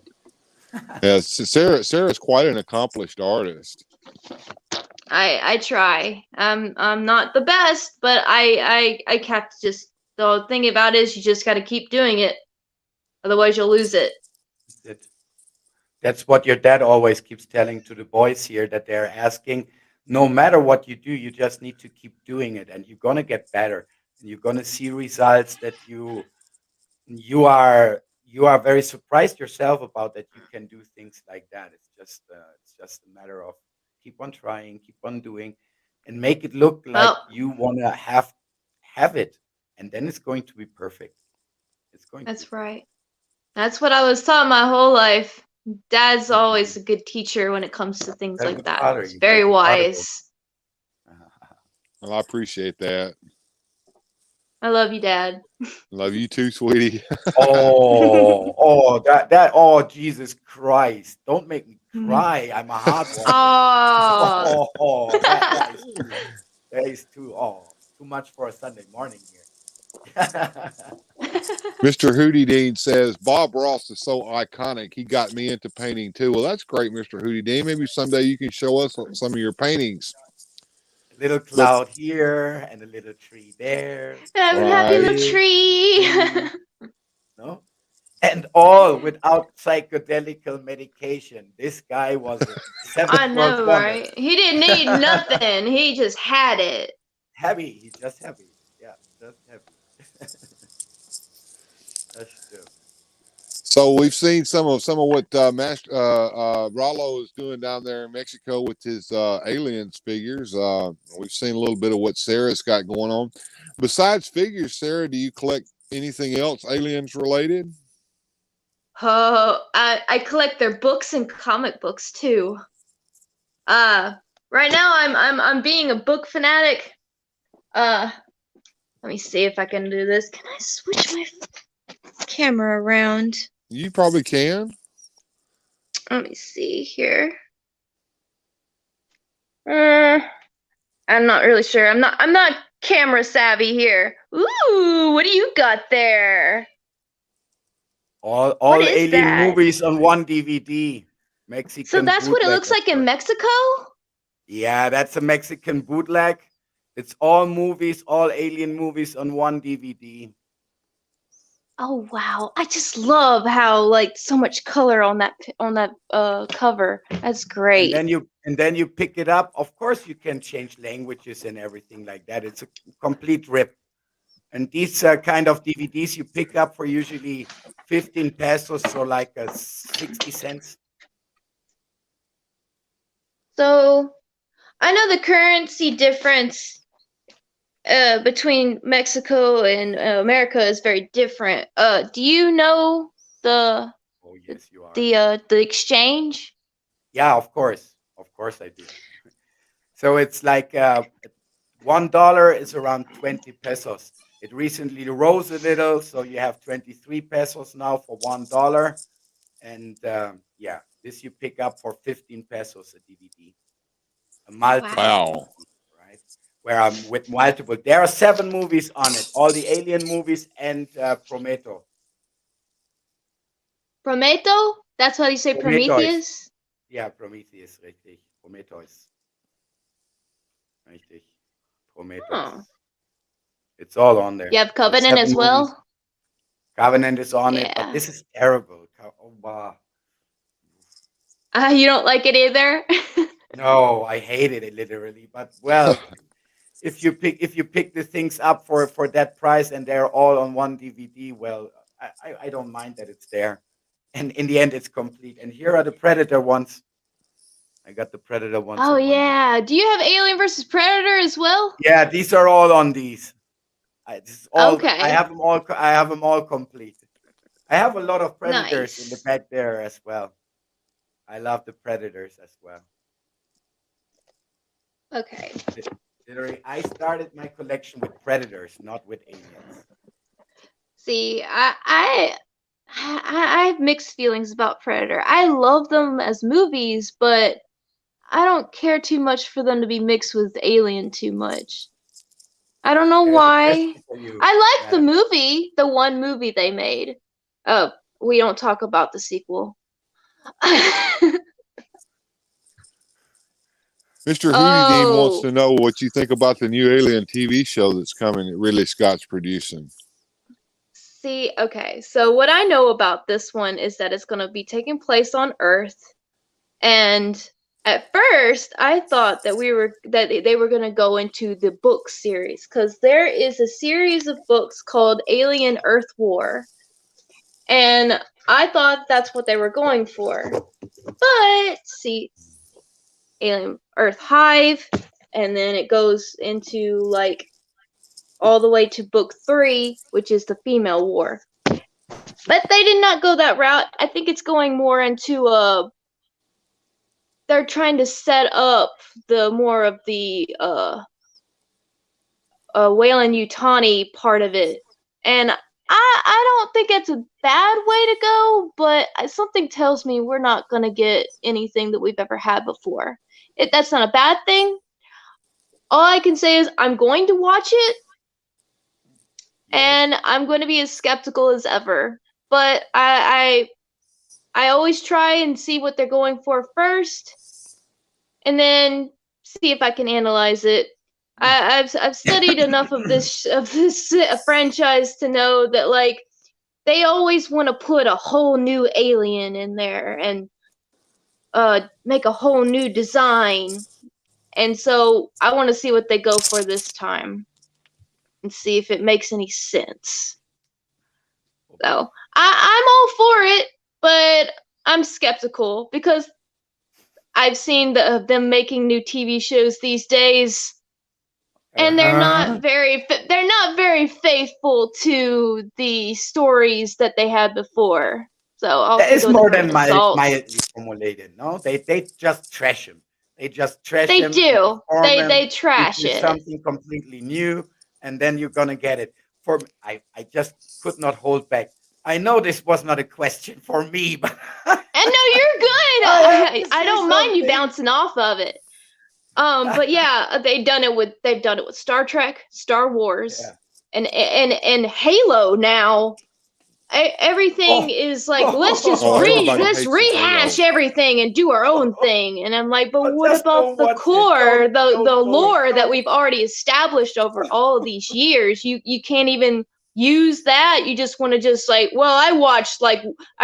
Yeah, Sarah's quite an accomplished artist. I try. I'm not the best, but I have to just the thing about it is you just got to keep doing it, otherwise you'll lose it. That's it. That's what your dad always keeps telling to the boys here, that they're asking, no matter what you do, you just need to keep doing it, and you're gonna get better, and you're gonna see results that you you are very surprised yourself about that you can do things like that. It's just a matter of keep on trying, keep on doing, and make it look like Well, you wanna have it, and then it's going to be perfect. It's going to be that's perfect. right. That's what I was taught my whole life. Dad's Mhm. always a good teacher when it comes to things Very like good that. father. He's You're a very very good father, Bill. wise. Well, I appreciate that. I love you, Dad. Love you too, sweetie. Oh, Jesus Christ. Don't make me cry. I'm a heartwarmer. Oh. That is too much for a Sunday morning here. Mr. Hootie Dean says Bob Ross is so iconic. He got me into painting too. Well, that's great, Mr. Hootie Dean. Maybe someday you can show us some of your paintings. A little But cloud here and a little tree there. I'm And a happy right, little big tree. tree. No? And all without psychedelic medication. This guy was a I seventh world know, wonder. right? He didn't need nothing. He just had it. Heavy. He's just heavy. Yeah, just heavy. That's true. so we've seen some of what Master Rollo is doing down there in Mexico with his aliens figures. We've seen a little bit of what Sarah's got going on. Besides figures, Sarah, do you collect anything else aliens related? Oh, I collect their books and comic books too. Uh, right now I'm being a book fanatic. Let me see if I can do this. Can I switch my camera around? You probably can. Let me see here. I'm not really sure. I'm not camera savvy here. Ooh, what do you got there? What All is alien that? movies on one DVD. So Mexican that's what it bootleg, looks of like in course. Mexico? Yeah, that's a Mexican bootleg. It's all movies, all alien movies on one DVD. Oh wow. I just love how like so much color on that cover. That's great. And then you pick it up. Of course, you can change languages and everything like that. It's a complete rip. And these kind of DVDs you pick up for usually 15 pesos, so like 60 cents. So I know the currency difference between Mexico and America is very different. Do you know the Oh yes, you are. the exchange? Yeah, of course I do. So it's like $1 is around 20 pesos. It recently rose a little, so you have 23 pesos now for $1. And yeah, this you pick up for 15 pesos a DVD, a multiple Wow. Wow. DVD, right? Where I'm with multiple. There are 7 movies on it, all the Alien movies and Prometo. Prometo? That's how you say Prometheus. Prometheus? Ja, Prometheus, richtig. Prometheus, richtig. Huh. Prometheus. It's all on You there. have So Covenant 7 as movies. well? Covenant is on it, but Yeah. this is terrible. Oh, wow. You don't like it either? No, I hated it literally. But well, if you pick the things up for that price and they're all on one DVD, well, I don't mind that it's there. And in the end, it's complete. And here are the Predator ones. I got the Predator ones Oh on one DVD. yeah. Do you have Alien versus Predator as well? Yeah, these are all on these. This is all. I Okay. have them all. I have them all complete. I have a lot of Predators in the Nice. back there as well. I love the Predators as well. Okay. Literally, I started my collection with Predators, not with aliens. See, I have mixed feelings about Predator. I love them as movies, but I don't care too much for them to be mixed with Alien too much. I don't know There's a why. question for you, I like the madam. movie, the one movie they made. Oh, we don't talk about the sequel. Mr. Hootie Dean wants Oh, to know what you think about the new Alien TV show that's coming that Ridley Scott's producing. see, okay. So what I know about this one is that it's going to be taking place on Earth, and at first I thought that they were going to go into the book series, because there is a series of books called Alien Earth War, And I thought that's what they were going for. But see, Alien Earth Hive, and then it goes into like all the way to book 3, which is the female war. But they did not go that route. I think it's going more into they're trying to set up the more of the Weyland-Yutani part of it. And I don't think it's a bad way to go, but something tells me we're not going to get anything that we've ever had before. That's not a bad thing. All I can say is I'm going to watch it, and I'm going to be as skeptical as ever. But I always try and see what they're going for first, and then see if I can analyze it. I've studied enough of this franchise to know that like they always want to put a whole new alien in there and make a whole new design, and so I want to see what they go for this time and see if it makes any sense. So I'm all for it, but I'm skeptical because I've seen them making new TV shows these days, and they're not very faithful to the stories that they had before. So I'll That take is it with more a grain than of salt. mildly formulated. No, they just trash him. They just trash They him and do. transform him They trash into it. something completely new, and then you're gonna get it. I just could not hold back. I know this was not a question for me, but And no, you're good. I don't mind you bouncing off of it. But yeah, they've done it with Star Trek, Star Wars, and Halo now. Everything is like let's rehash everything and do our own thing. And I'm like, but what about the core, the lore that we've already established over all of these years? You can't even use that. You just want to just like, well, I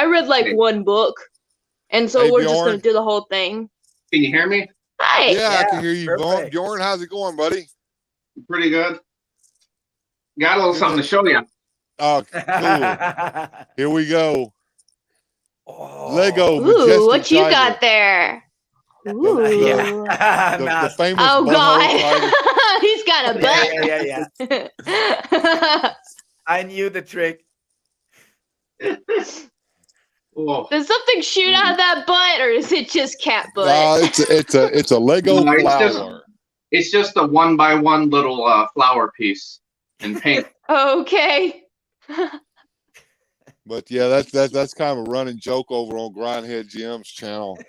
read like one book, and so we're just gonna do the whole thing. Can you hear me? Hi. Yeah, I can hear you. Bjorn, how's it going, buddy? Pretty good. Got a little something to show you. Oh, cool. Here we go. Lego. Ooh, what you got there? Ooh. The famous God. He's got a butt. Yeah. I knew the trick. Does something shoot out of that butt, or is it just cat butt? It's a Lego flower. It's just a 1x1 little flower piece in pink. Okay. But yeah, that's kind of a running joke over on Grindhead Jim's channel.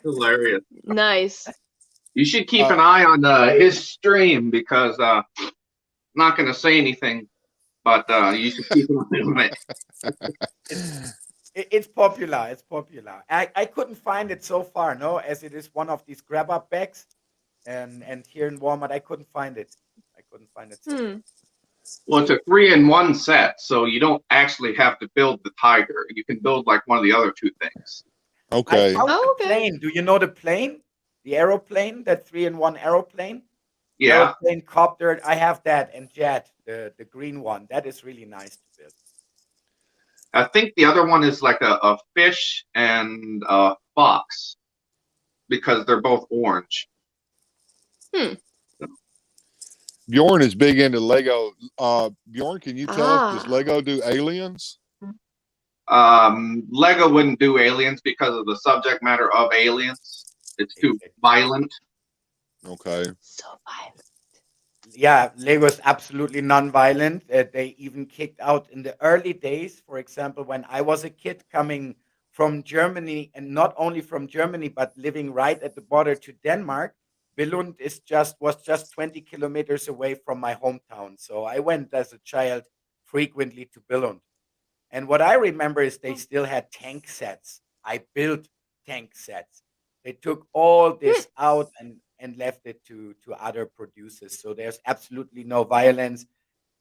Hilarious. Nice. You should keep an eye on his stream because I'm not going to say anything, but you should keep an eye on it. It's popular. It's popular. I couldn't find it so far, no, as it is one of these grab-up bags, and here in Walmart I couldn't find it. So far. Well, it's a 3-in-1 set, so you don't actually have to build the tiger. You can build like one of the other two things. Okay. The plane. Do you know the plane? The aeroplane, that 3-in-1 aeroplane? Yeah. Aeroplane, copter. I have that, and jet, the green one. That is really nice to build. I think the other one is like a fish and a fox because they're both orange. Bjorn is big into Lego. Bjorn, can you tell us, does Lego do aliens? Lego wouldn't do aliens because of the subject matter of aliens. It's too violent. Okay. So violent. Yeah, Lego is absolutely non-violent. They even kicked out in the early days, for example, when I was a kid coming from Germany, and not only from Germany, but living right at the border to Denmark. Billund was just 20 kilometers away from my hometown. So I went as a child frequently to Billund. And what I remember is they still had tank sets. I built tank sets. They took all this out and left it to other producers. So there's absolutely no violence.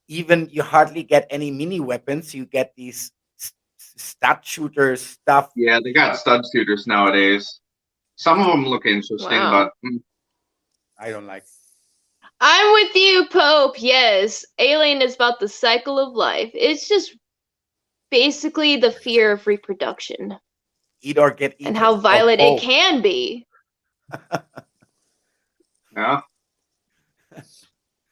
Even you hardly get any mini weapons. You get these stud shooters stuff. Yeah, they got stud shooters nowadays. Some of them look interesting, but I don't like it. I'm with you, Pope. Yes, Alien is about the cycle of life. It's just basically the fear of reproduction Eat or get eaten. and how violent it can be. Yeah.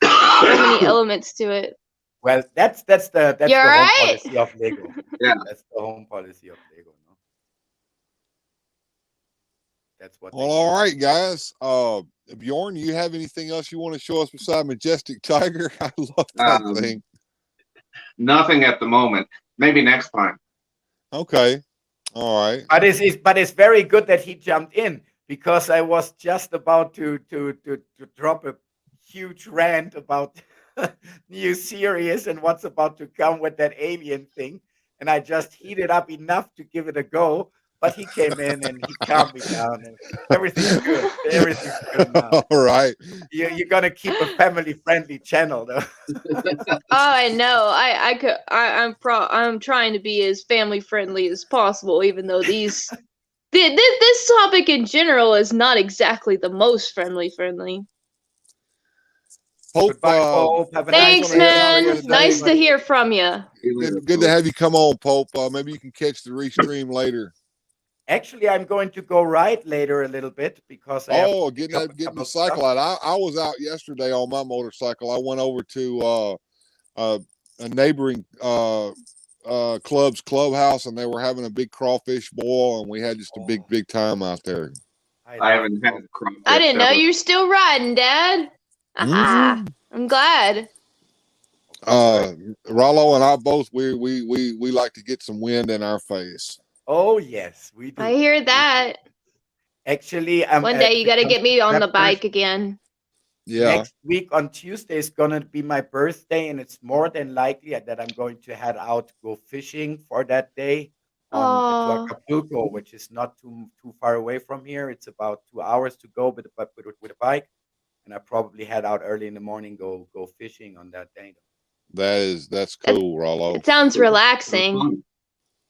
So many elements to it. Well, that's the You're home right. policy of Lego. Yeah. That's the home policy of Lego. No? That's what. Well, all right, guys. Bjorn, you have anything else you want to show us beside Majestic Tiger? I love that thing. Nothing at the moment. Maybe next time. Okay. All right. But it's very good that he jumped in, because I was just about to drop a huge rant about new series and what's about to come with that alien thing, and I just heated up enough to give it a go. But he came in and he calmed me down, and everything's good. Everything's good now. All right. You're gonna keep a family-friendly channel, though. Oh, I know. I'm trying to be as family friendly as possible, even though this topic in general is not exactly the most friendly. Hope, Pope. Have a Thanks, nice man. Nice to hear from you. Good to have you come on, Pope. Maybe you can catch the restream later. Actually, I'm going to go ride later a little bit, because getting the cycle out. I was out yesterday on my motorcycle. I went over to a neighboring clubhouse, and they were having a big crawfish boil, and we had just a big time out there. I haven't had a crawfish. I didn't know you're still riding, Dad. Aha! I'm glad. Rollo and I both we like to get some wind in our face. Oh yes, we do. I hear that. Actually, one day you got to get me on the bike again. Yeah. Next week on Tuesday is gonna be my birthday, and it's more than likely that I'm going to head out, go fishing for that day to Acapulco, which is not too far away from here. It's about 2 hours to go with a bike, and I probably head out early in the morning, go fishing on that day. That's cool, Rollo. It sounds relaxing.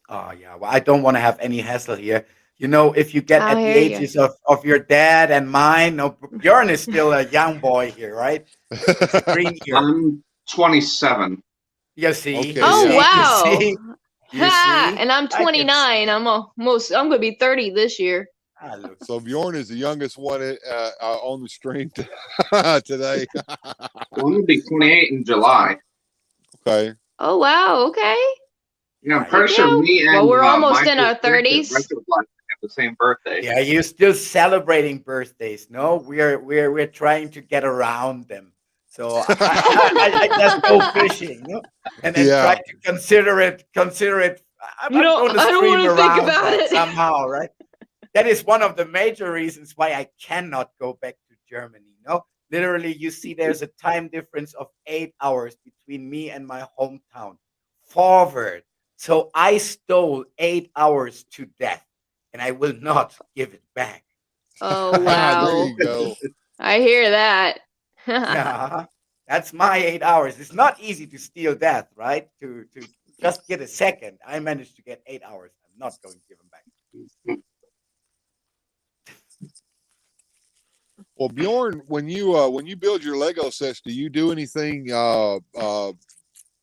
Oh yeah, well, I don't want to have any hassle here. You know, if you get at the ages of your dad and mine, no, Bjorn is still a young boy here, right? I'm 27. You see? Okay, wow. You see? And I'm 29. I'm going to be 30 this year. So Bjorn is the youngest one on the stream today. I'm going to be 28 in July. Okay. Oh wow. Okay. Yeah, I'm pretty sure me and we're almost Michael in our 30s. have the same birthday. Yeah, you're still celebrating birthdays. No, we're trying to get around them. So I just go fishing, and then try to consider it. I'm going to stream around think about it somehow, right? That is one of the major reasons why I cannot go back to Germany. No, literally, you see, there's a time difference of 8 hours between me and my hometown. Forward. So I stole 8 hours to death, and I will not give it back. Oh, wow. There you go. I hear that. Yeah, that's my 8 hours. It's not easy to steal death, right? To just get a second. I managed to get 8 hours. I'm not going to give them back. Well, Bjorn, when you build your Lego sets, do you do anything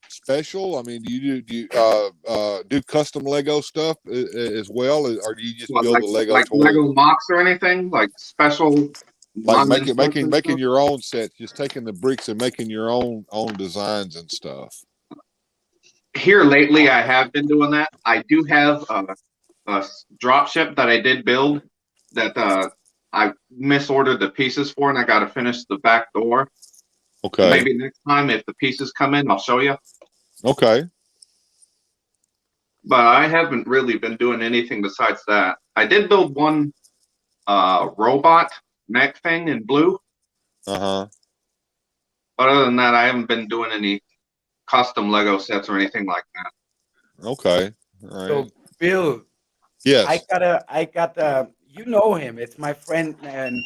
special? I mean, do you do custom Lego stuff as well, or do you just build the Lego like toy? Lego mocks or anything like special? Like making your own sets, just taking the bricks and making your own designs and stuff. Here lately, I have been doing that. I do have a drop ship that I did build that I misordered the pieces for, and I got to finish the back door. Okay. Maybe next time, if the pieces come in, I'll show you. Okay. But I haven't really been doing anything besides that. I did build one robot mech thing in blue. Uh-huh. But other than that, I haven't been doing any custom Lego sets or anything like that. Okay. All right. So, Bill. Yes. I got you know him. It's my friend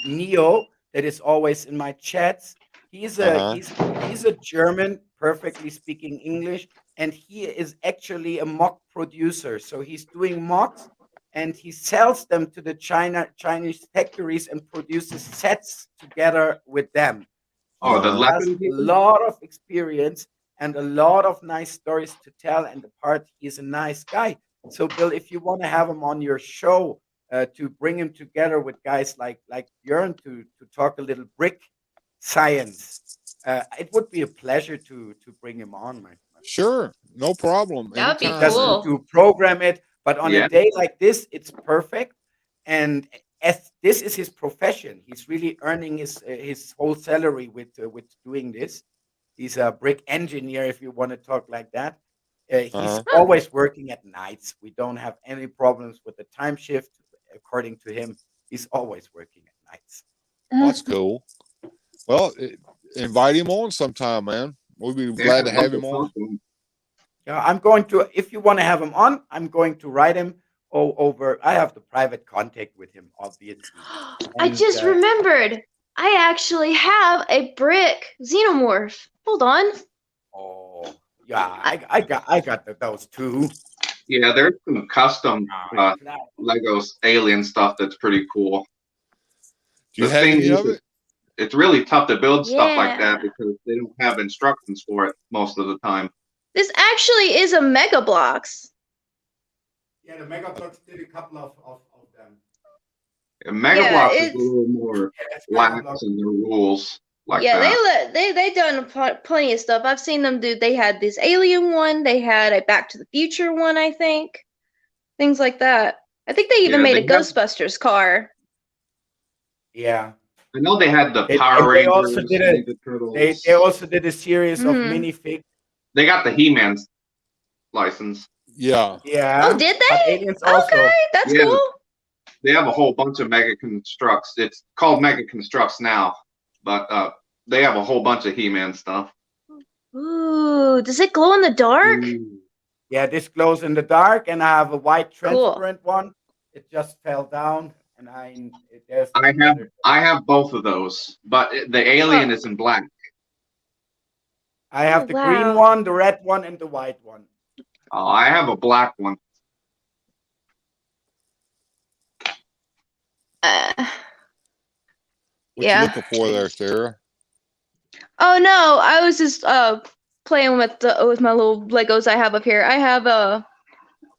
Neo that is always in my chats. He's a German, perfectly speaking English, and he is actually a mock producer. So he's doing mocks, and he sells them to the Chinese factories and produces sets together with them. He has a lot of experience, and a lot of nice stories to tell. And the part, he's a nice guy. So, Bill, if you want to have him on your show, to bring him together with guys like Bjorn to talk a little brick science, it would be a pleasure to bring him on, my Sure, no problem. That would be Anytime, just man. cool. to program it. But on a Yeah. day like this, it's perfect. And as this is his profession, he's really earning his whole salary with doing this. He's a brick engineer, if you want to talk like that. He's Uh-huh. always working at nights. We don't have any problems with the time shift. According to him, he's always working at nights. That's cool. Well, invite him on sometime, man. We'll be Yeah, glad to I'd have love him to on. talk to him. Yeah, I'm going to. If you want to have him on, I'm going to write him over. I have the private contact with him, obviously. I And just remembered. I actually have a brick xenomorph. Hold on. oh yeah, I got those two. Yeah, there's some custom Ah, Legos alien stuff that's pretty cool. Do you The have thing any is, of it? it's really tough to build stuff like Yeah. that because they don't have instructions for it most of the time. This actually is a Mega Bloks. Yeah, the Megablocks did a couple of them. And Mega Yeah, Bloks is a it's little more Yeah, that's lax Megablocks. in their rules like yeah. that. They done plenty of stuff. I've seen them do. They had this Alien one. They had a Back to the Future one. I think things like that. I think they even Yeah, made they a have. Ghostbusters car. Yeah, I know they had the and Power they also Rangers, did a Ninja they Turtles. also did a series of Mhm. minifig. They got the He-Man license. Yeah. Oh, Yeah, did but they? aliens also. Okay, that's Yeah, cool. they have a whole bunch of Mega Constructs. It's called Mega Constructs now, but they have a whole bunch of He-Man stuff. Ooh, does it glow in the dark? Yeah, this glows in the dark, and I have a white Cool. transparent one. It just fell down, and there's like I have both of those, but the alien Oh. is in black. I have Oh, the green wow. one, the red one, and the white one. Oh, I have a black one. What Yeah. you looking for there, Sarah? Oh no, I was just playing with my little Legos I have up here. I have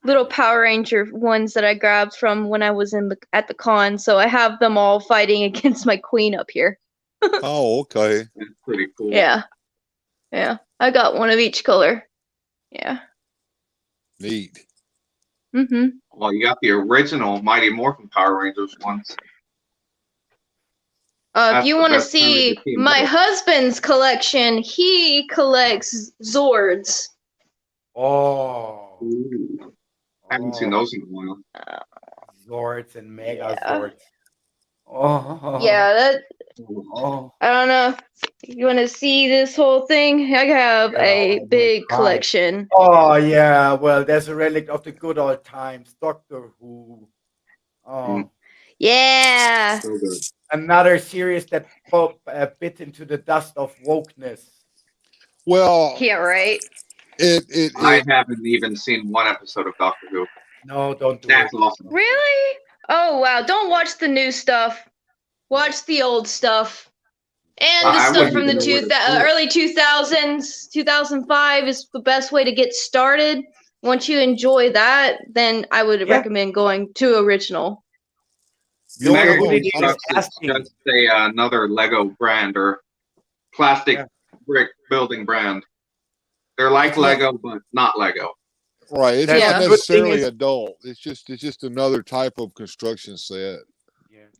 little Power Ranger ones that I grabbed from when I was at the con, so I have them all fighting against my queen up here. Oh, okay. That's pretty cool. Yeah. Yeah. I got one of each color. Yeah. Neat. Mhm. Well, you got the original Mighty Morphin Power Rangers ones. If That's you the want to best Power Ranger see team my ever. husband's collection, he collects Zords. Oh, Ooh. I haven't seen those in a while. Zords and Mega Yeah. Zords. Oh, Yeah, that oh, I don't know. You want to see this whole thing? I have yeah, a oh my big God. collection. Oh yeah, well, there's a relic of the good old times, Doctor Who. Oh, Yeah. So good. another series that bit into the dust of wokeness. Well, Yeah, right. I haven't even seen one episode of Doctor Who. No, don't do That's it. awesome. Really? Oh wow! Don't watch the new stuff. Watch the old stuff. And the I stuff wouldn't from the even know where to start. early 2000s, 2005 is the best way to get started. Once you enjoy that, then I would recommend going to original. Mega Who did you Constructs is asking? just another Lego brand or plastic brick building brand. They're like Lego, but not Lego. Right. It's That's not the good thing necessarily is- adult. It's just another type of construction set.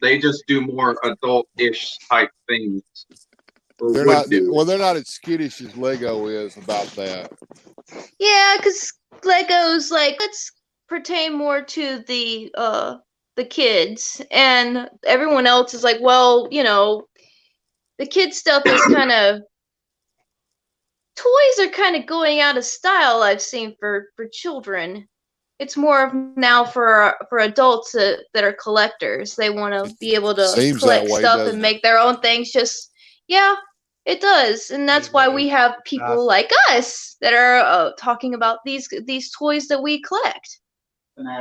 They just do more adult-ish type things. Or They're would not do. well, they're not as skittish as Lego is about that. Yeah, because Legos let's pertain more to the kids, and everyone else is like, well, the kid stuff is kind of toys are kind of going out of style. I've seen for children. It's more of now for adults that are collectors. They want to be able to Seems collect that way, stuff doesn't and it? make their own things. Just yeah, it does, and that's why we have people like us that are talking about these toys that we collect.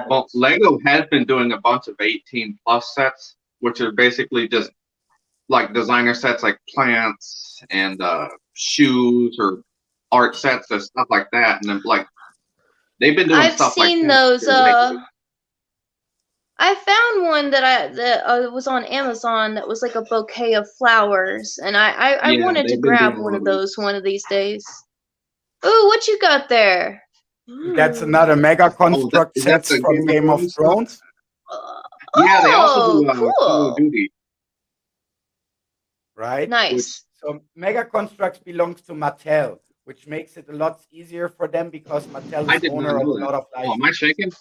Well, Lego has been doing a bunch of 18 plus sets, which are basically just like designer sets like plants and shoes or art sets and stuff like that, and then like they've been doing I've stuff like seen that those. here lately. I found one that was on Amazon that was like a bouquet of flowers, and I Yeah, wanted to they've been grab doing a one lot of of those. those one of these days. Ooh, what you got there? That's Ooh. another mega Oh, construct is that sets the from Game of Game of Thrones stuff? Thrones. Yeah, they also Oh, do Call of cool. Duty. Right? Nice. So Mega Constructs belongs to Mattel, which makes it a lot easier for them because Mattel I is did not owner of know a that. lot of Oh, am I licenses. shaking?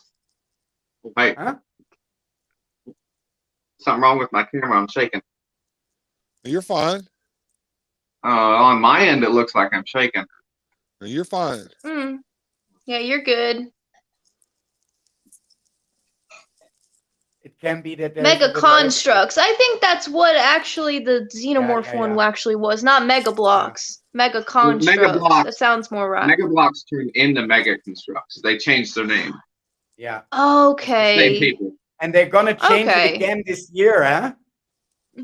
Wait, Huh? something wrong with my camera. I'm shaking. You're fine. On my end, it looks like I'm shaking. You're fine. Yeah, you're good. It can be that there's a Mega little constructs. I think that's what actually the xenomorph one actually was, not mega blocks. Mega Well, Mega constructs. That Blocks. sounds more right. Mega Blocks turned into Mega Constructs. They changed their name. Yeah. Okay. Same people. And they're gonna change it Okay. again this year, huh?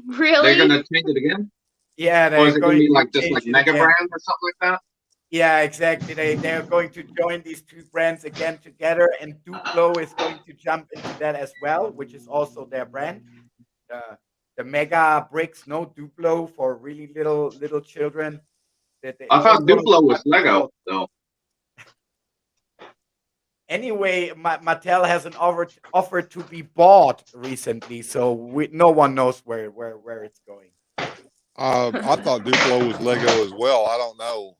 Really? They're gonna change it again? Yeah, Or they're is it gonna going be to like just change like it Mega again. Brand or something like that? Yeah, exactly. They're going to join these two brands again together, and Duplo is going to jump into that as well, which is also their brand. The Mega Bricks, no Duplo for really little children. I They're thought gonna Duplo was start Lego, out. though. Anyway, Mattel has an offer to be bought recently, so no one knows where it's going. I thought Duplo was Lego as well. I don't know.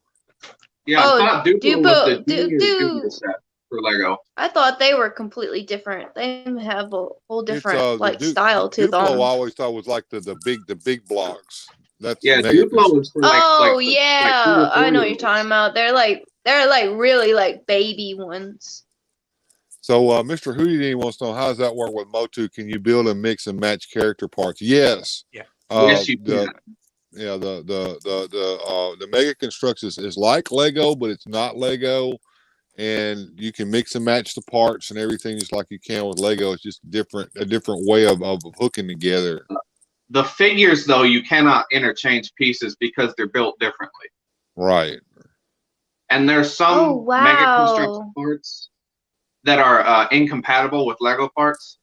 Yeah, I thought Duplo was the junior Dupo, set for Lego. I thought they were completely different. They have a whole It's different the style to Duplo. I them. always thought was like the big blocks. That's Yeah, Mega Duplo was for Oh like 2 yeah, or I know 4 what year you're talking olds. about. They're like really like baby ones. So, Mr. Houdini wants to know, how does that work with Motu? Can you build and mix and match character parts? Yes. Yeah. Yes, you can. The Mega Constructs is like Lego, but it's not Lego. And you can mix and match the parts and everything just like you can with Lego. It's just a different way of hooking together. The figures, though, you cannot interchange pieces because they're built differently. Right. And there's some Mega Constructs Wow. parts that are incompatible with Lego parts.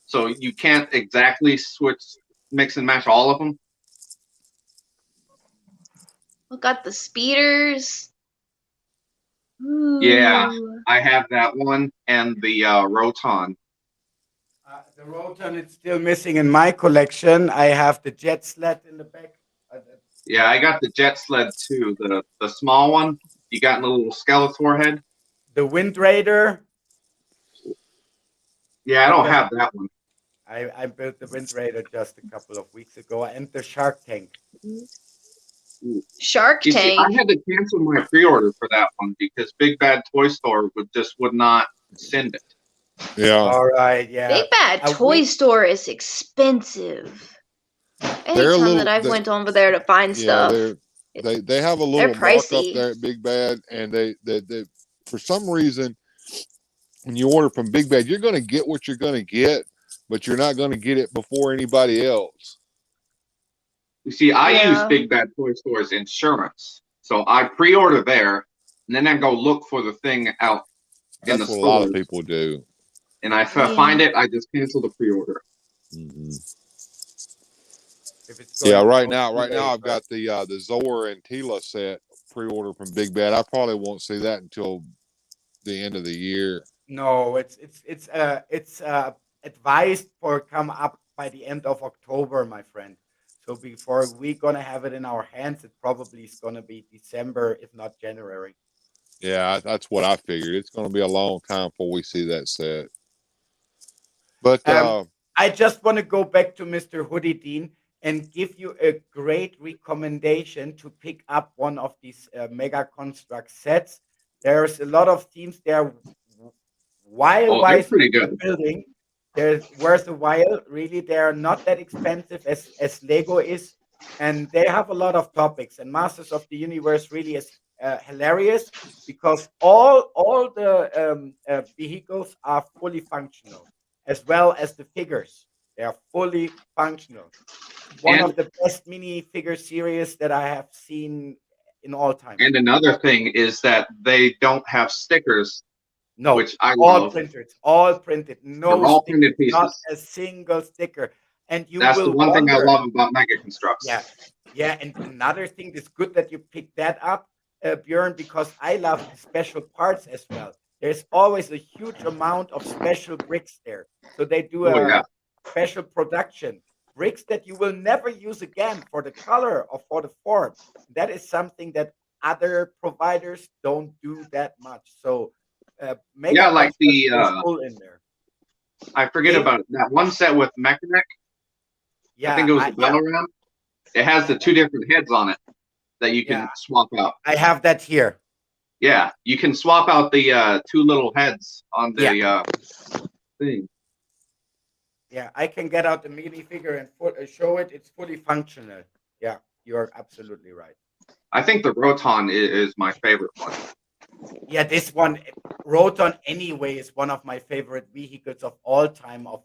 So you can't exactly mix and match all of them. We got the speeders. Yeah, Ooh. I have that one and the Roton. The Roton is still missing in my collection. I have the jet sled in the back. Yeah, I got the jet sled too, the small one. You got the little Skeletor head. The Wind Raider. Yeah, I don't have that one. I built the Wind Raider just a couple of weeks ago, and the Shark Tank. Shark You see, I Tank. had to cancel my pre-order for that one because Big Bad Toy Store would not send it. Yeah. All right. Yeah. Big Bad Toy Store is expensive. Anytime that I've went over there to find stuff, they have a they're little markup pricey. there at Big Bad, and they for some reason, when you order from Big Bad, you're going to get what you're going to get, but you're not going to get it before anybody else. You see, I use Big Bad Toy Store's insurance, so I pre-order there, and then I go look for the thing out in the That's what stores. a lot of people do. And if I find it, I just cancel the pre-order. Mm-hmm. If it's Yeah, right now I've got the Zor and Tila set pre-order from Big Bad. I probably won't see that until the end of the year. No, it's advised for come up by the end of October, my friend. So before we're gonna have it in our hands, it probably is gonna be December, if not January. Yeah, that's what I figured. It's going to be a long time before we see that set. But I just want to go back to Mr. Hoodie Dean and give you a great recommendation to pick up one of these Mega Construct sets. There's a lot of themes there. While they're pretty good. Building, there's worth a while. Really, they're not that expensive as Lego is, and they have a lot of topics. And Masters of the Universe really is hilarious because all the vehicles are fully functional, as well as the figures. They are fully functional. One of the best mini figure series that I have seen in all times. And another thing is that they don't have stickers, No, which I all love. printed, all printed, no They're all sticker, printed not pieces. a single sticker. And you That's the will one thing I wonder, love about Mega Constructs. yeah, yeah. And another thing, it's good that you picked that up, Bjorn, because I love the special parts as well. There's always a huge amount of special bricks there. So they do Oh yeah. a special production bricks that you will never use again for the color or for the form. That is something that other providers don't do that much. So Mega Yeah, like Construct the goes full in there. I forget about it. That one set with Mechanic. I think it was the Yeah, Battleground. It has the two different heads on it that you can swap out. I have that here. Yeah, you can swap out the two little heads on the thing. Yeah, I can get out the minifigure and show it. It's fully functional. Yeah, you're absolutely right. I think the Roton is my favorite one. Yeah, this one, Roton anyway, is one of my favorite vehicles of all time of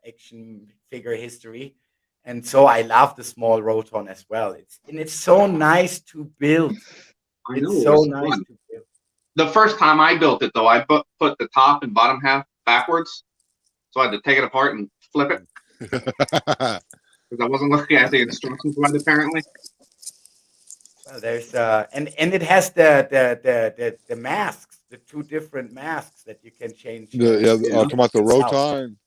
action figure history. And so I love the small Roton as well. It's so nice to build. I know, It's it so was nice fun. to build. The first time I built it, though, I put the top and bottom half backwards. So I had to take it apart and flip it. Because I wasn't looking at the instructions right, apparently. Well, there's and it has the masks, the two different masks that you can change. Talking about the itself. Roton,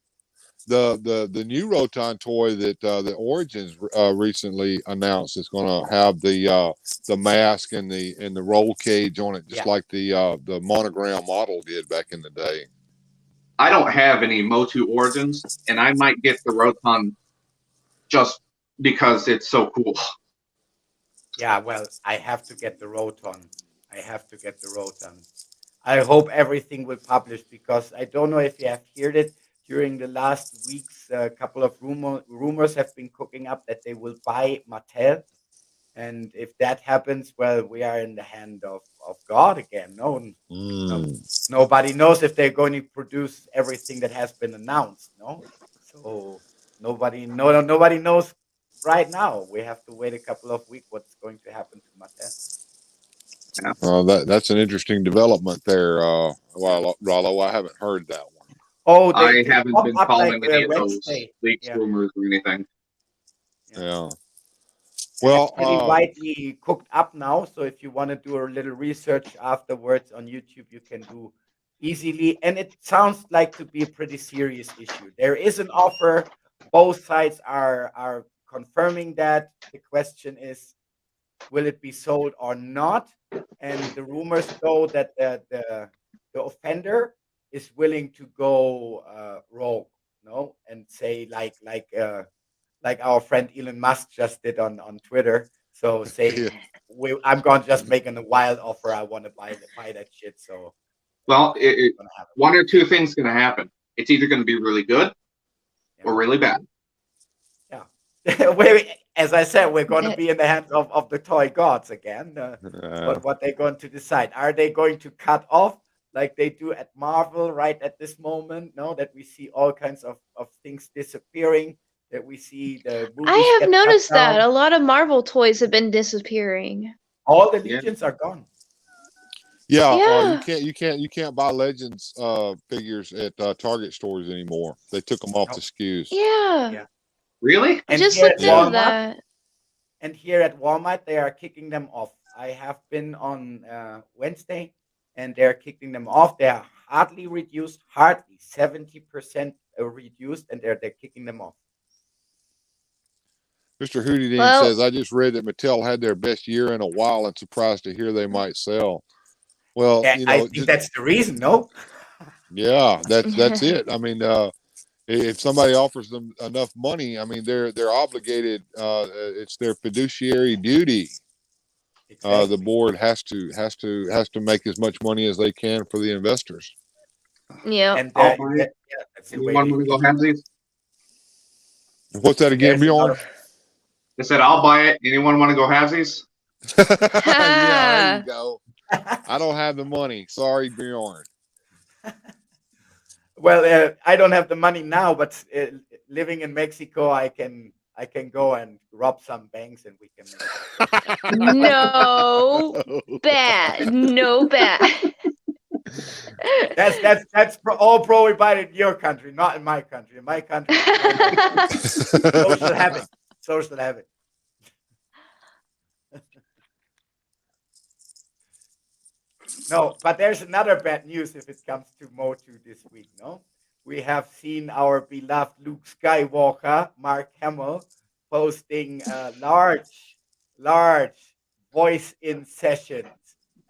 the new Roton toy that the Origins recently announced is going to have the mask and the roll cage on it, just like the monogram model did back in the day. I don't have any Motu Origins, and I might get the Roton just because it's so cool. Yeah, well, I have to get the Roton. I have to get the Roton. I hope everything will publish because I don't know if you have heard it during the last weeks. A couple of rumors have been cooking up that they will buy Mattel, and if that happens, well, we are in the hand of God again. Nobody knows if they're going to produce everything that has been announced. No, so nobody knows right now. We have to wait a couple of weeks. What's going to happen to Mattel? That's an interesting development there, Rollo. I haven't heard that one. Oh, I they haven't pop been up following like any of those Wednesday. leaks, rumors, or anything. Yeah. Well, Well, it's pretty widely cooked up now. So if you want to do a little research afterwards on YouTube, you can do easily. And it sounds like to be a pretty serious issue. There is an offer. Both sides are confirming that. The question is, will it be sold or not? And the rumors go that the offender is willing to go rogue, and say like our friend Elon Musk just did on Twitter. So saying, I'm going to just making a wild offer. I want to buy that shit. So, well, one or two things going to happen. It's either going to be really good or really bad. Yeah. As I said, we're going to be in the hands of the toy gods again. But what they're going to decide, are they going to cut off like they do at Marvel right at this moment? No, that we see all kinds of things disappearing. That we see the movies. I have get cut noticed that down. a lot of Marvel toys have been disappearing. All the Legions are gone. Yeah, you can't buy Legends figures at Target stores anymore. They took them off the SKUs. Yeah. Really? I just looked into that. And here at Walmart, they are kicking them off. I have been on Wednesday, and they're kicking them off. They are hardly reduced, 70% reduced, and they're kicking them off. Mr. Houdini says, I just read that Mattel had their best year in a while and surprised to hear they might sell. Well, I think that's the reason, no? Yeah, that's it. I mean, if somebody offers them enough money, I mean, they're obligated. It's their fiduciary duty. Exactly. The board has to make as much money as they can for the investors. Yeah. And that's the way want to go have these? What's that again, Bjorn? I said, I'll buy it. Anyone want to go have these? Yeah, there you go. I don't have the money. Sorry, Bjorn. Well, I don't have the money now, but living in Mexico, I can I can go and rob some banks and we can make No bad. No bad. That's all prohibited in your country, not in my country. In my country, social habit. Social habit. No, but there's another bad news if it comes to Motu this week, no? We have seen our beloved Luke Skywalker, Mark Hamill, posting large voice-in sessions.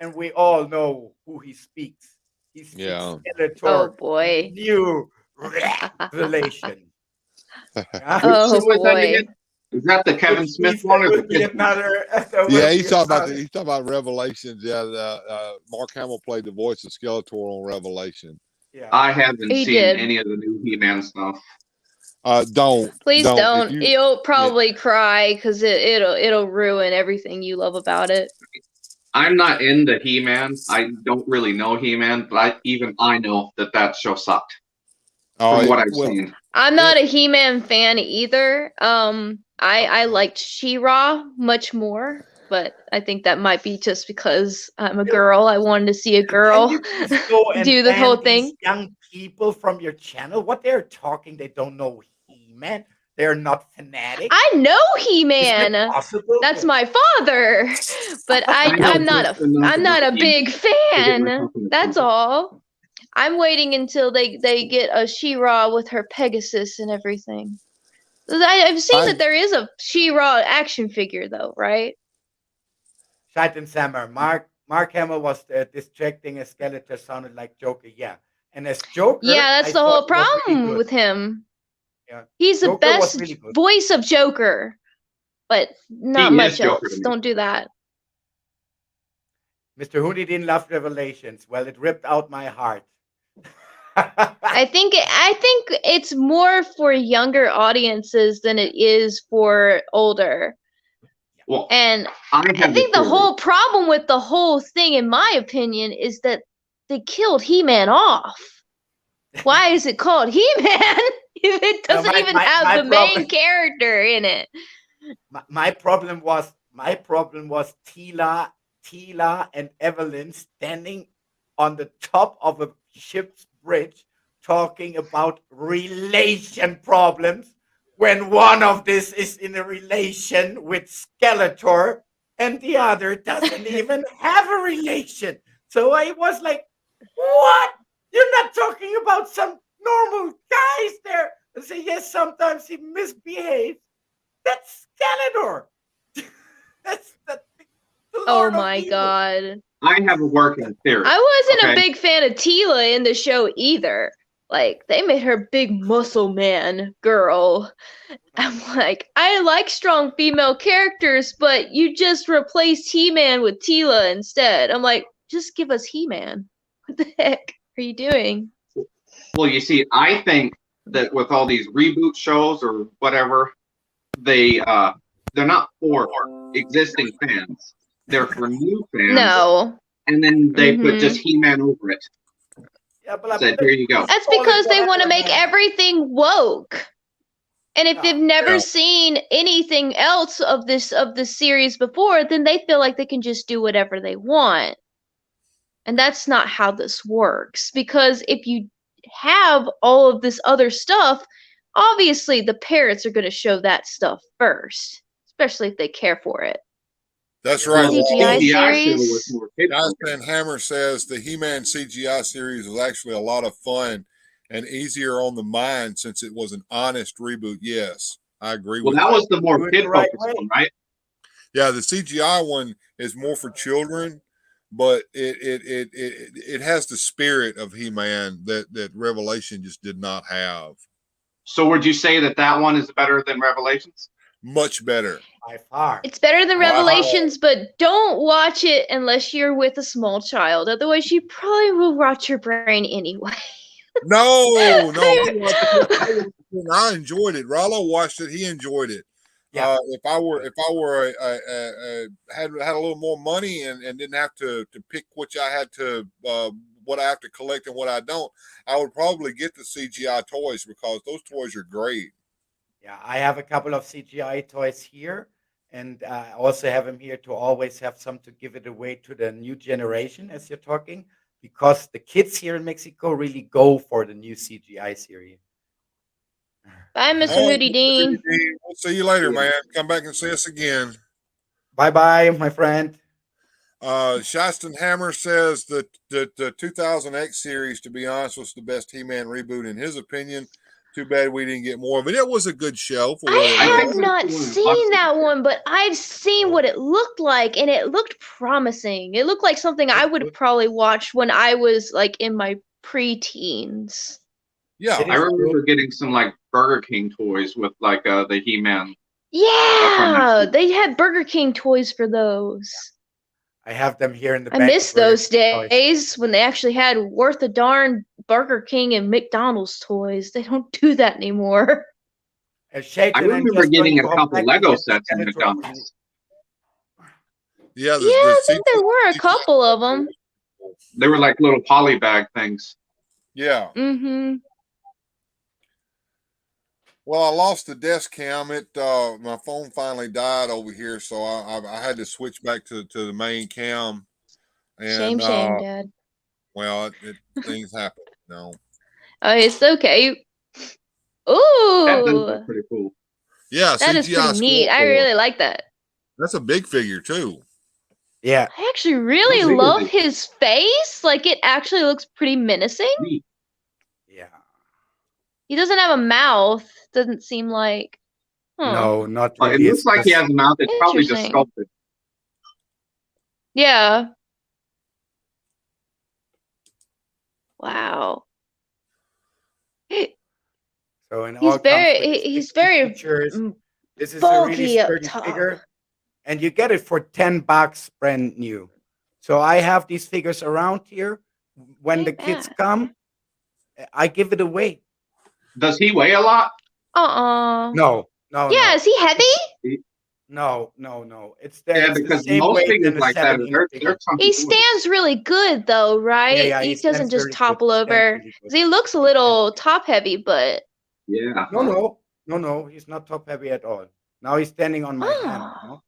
And we all know who he speaks. He speaks Skeletor. Oh boy. New revelation. Yeah? Oh boy. Is that the Kevin Smith one or the kid one? Yeah, he's talking about Revelations. Yeah, Mark Hamill played the voice of Skeletor on Revelation. Yeah, I haven't seen any of the new He-Man stuff. Please don't. You'll probably cry because it'll ruin everything you love about it. I'm not into He-Man. I don't really know He-Man, but even I know that show sucked. From what I've seen. I'm not a He-Man fan either. I liked She-Ra much more, but I think that might be just because I'm a girl. I wanted to see a girl do the whole thing. Young people from your channel, what they're talking, they don't know He-Man. They're not fanatics. I know He-Man. That's my father, but I'm not a big fan. That's all. I'm waiting until they get a She-Ra with her Pegasus and everything. I've seen that there is a She-Ra action figure though, right? Shite and Sammer. Mark Hamill was distracting as Skeletor sounded like Joker. Yeah, and as Joker. Yeah, that's the whole problem with him. Yeah. He's Joker the best really voice of Joker, but not much else. Don't do that. Mr. Hooney didn't love Revelations. Well, it ripped out my heart. I think it's more for younger audiences than it is for older. Well, and I think the whole problem with the whole thing, in my opinion, is that they killed He-Man off. Why is it called He-Man if it doesn't even have the main character in it? My problem was Tila and Evelyn standing on the top of a ship's bridge talking about relation problems when one of this is in a relation with Skeletor and the other doesn't even have a relation. So I was like, what? You're not talking about some normal guys there. I say, yes, sometimes he misbehaves. That's Skeletor. That's the Lord my God. I have a working theory. I wasn't a big fan of Tila in the show either. Like, they made her big muscle man girl. I'm like, I like strong female characters, but you just replaced He-Man with Tila instead. I'm like, just give us He-Man. What the heck are you doing? Well, you see, I think that with all these reboot shows or whatever, they're not for existing fans. They're for new fans. No. And then they put just He-Man over it. Yeah, but said, here you go. That's because they want to make everything woke. And if they've never seen anything else of this series before, then they feel like they can just do whatever they want. And that's not how this works. Because if you have all of this other stuff, obviously the parents are going to show that stuff first, especially if they care for it. That's right. CGI series. Jonathan Hammer says the He-Man CGI series was actually a lot of fun and easier on the mind since it was an honest reboot. Yes, I agree with that. Well, that was the more kid-focused one, right? Yeah, the CGI one is more for children, but it has the spirit of He-Man that Revelation just did not have. So would you say that one is better than Revelations? Much better. By far. It's better than Revelations, but don't watch it unless you're with a small child. Otherwise, you probably will rot your brain anyway. No. I enjoyed it. Rollo watched it. He enjoyed it. Yeah. If I were had a little more money and didn't have to pick which I had to what I have to collect and what I don't, I would probably get the CGI toys because those toys are great. Yeah, I have a couple of CGI toys here, and I also have them here to always have some to give it away to the new generation, as you're talking, because the kids here in Mexico really go for the new CGI series. Bye, Mr. All right, Hoodie Mr. Hoodie Dean. Dean, we'll see you later, man. Come back and see us again. Bye bye, my friend. Shaston Hammer says that the 2000X series, to be honest, was the best He-Man reboot in his opinion. Too bad we didn't get more of it. It was a good show for what it I was. have not seen that one, but I've seen what it looked like, and it looked promising. It looked like something I would probably watch when I was like in my pre-teens. Yeah, I remember getting some like Burger King toys with like the He-Man. Yeah, they had Burger King toys for those. I have them here in the I back. miss those days when they actually had worth a darn Burger King and McDonald's toys. They don't do that anymore. I remember getting a couple Lego sets in McDonald's. Yeah, I think there were a couple of them. They were like little poly bag things. Yeah. Mm-hmm. Well, I lost the desk cam. It my phone finally died over here, so I had to switch back to the main cam. And Shame, Dad. well, things happen. No. Oh, it's okay. That does Ooh, look pretty cool. Yeah, that is pretty neat. I really like that. That's a big figure too. Yeah. I actually really love his face. Like, it actually looks pretty menacing. Yeah. He doesn't have a mouth. Doesn't seem like. No, not It really. looks like he has a mouth. It's probably just Interesting. sculpted. Yeah. Wow. So in He's all he's very features, this is a bulky really up sturdy top. figure, and you get it for $10 brand new. So I have these figures around here. When the kids come, I give it away. Does he weigh a lot? No. Yeah, is he heavy? No. It's Yeah, it's the because same most weight figures than a like that, 7-inch they're figure. chunky He toys. stands really good though, right? Yeah, he he stands doesn't just very good. topple He stands over. really good. 'Cause he looks a little top heavy, but Yeah. No, he's not top heavy at all. Now he's standing on my hand. You know?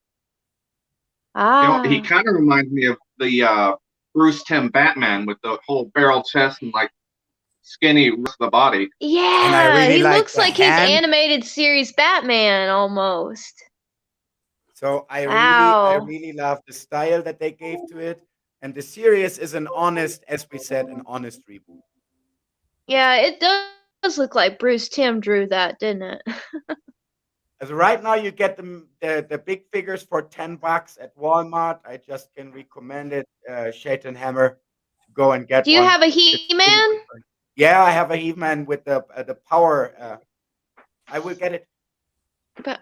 You know, he kind of reminds me of the Bruce Timm Batman with the whole barrel chest and like skinny rest of the body. yeah, And I really he like looks the like his hand. animated series Batman almost. So I Wow. really love the style that they gave to it. And the series is an honest, as we said, an honest reboot. Yeah, it does look like Bruce Timm drew that, didn't it? As right now, you get the big figures for $10 at Walmart. I just can recommend it. Shaitan Hammer, to go and get Do you one. have a It's really He-Man? different. Yeah, I have a He-Man with the power. I will get it. Okay.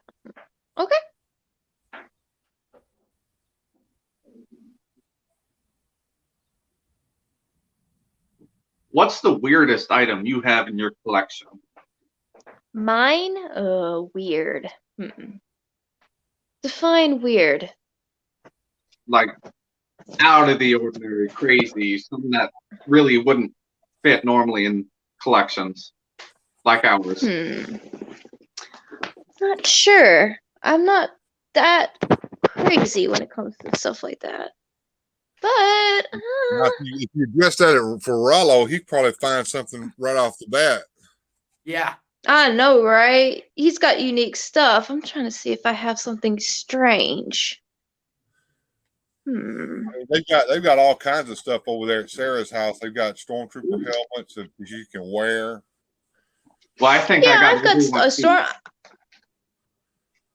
What's the weirdest item you have in your collection? Mine? Weird. Define weird. Like out of the ordinary, crazy, something that really wouldn't fit normally in collections like ours. Not sure. I'm not that crazy when it comes to stuff like that. But Now, if you dressed that for Rollo, he'd probably find something right off the bat. Yeah. I know, right? He's got unique stuff. I'm trying to see if I have something strange. I mean, they've got all kinds of stuff over there at Sarah's house. They've got stormtrooper helmets that you can wear. Well, I think I've got a storm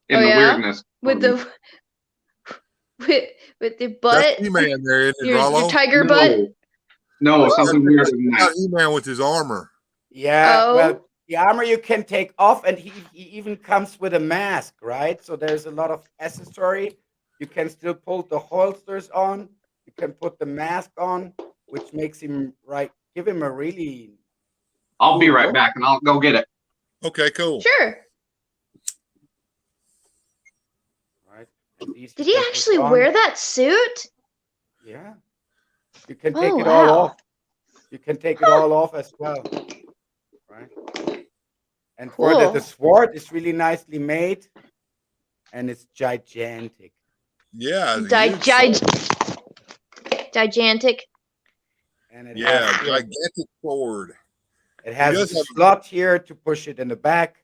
in the weirdness with the with the butt. That's He-Man there, isn't it, your Rollo? tiger butt. No, something weirder than that. He-Man with his armor. Yeah, well, the armor you can take off, and he even comes with a mask, right? So there's a lot of accessory. You can still pull the holsters on. You can put the mask on, which makes him give him a really. I'll be right back, and I'll go get it. Okay, cool. Sure. Right. Did he actually wear that suit? Yeah. You can take it all off. You can take it all off as well. Right. And for the Cool. sword is really nicely made, and it's gigantic. Yeah, it's a huge sword. Gigantic. And it Yeah, has here, gigantic sword. it He has does the have. slot here to push it in the back.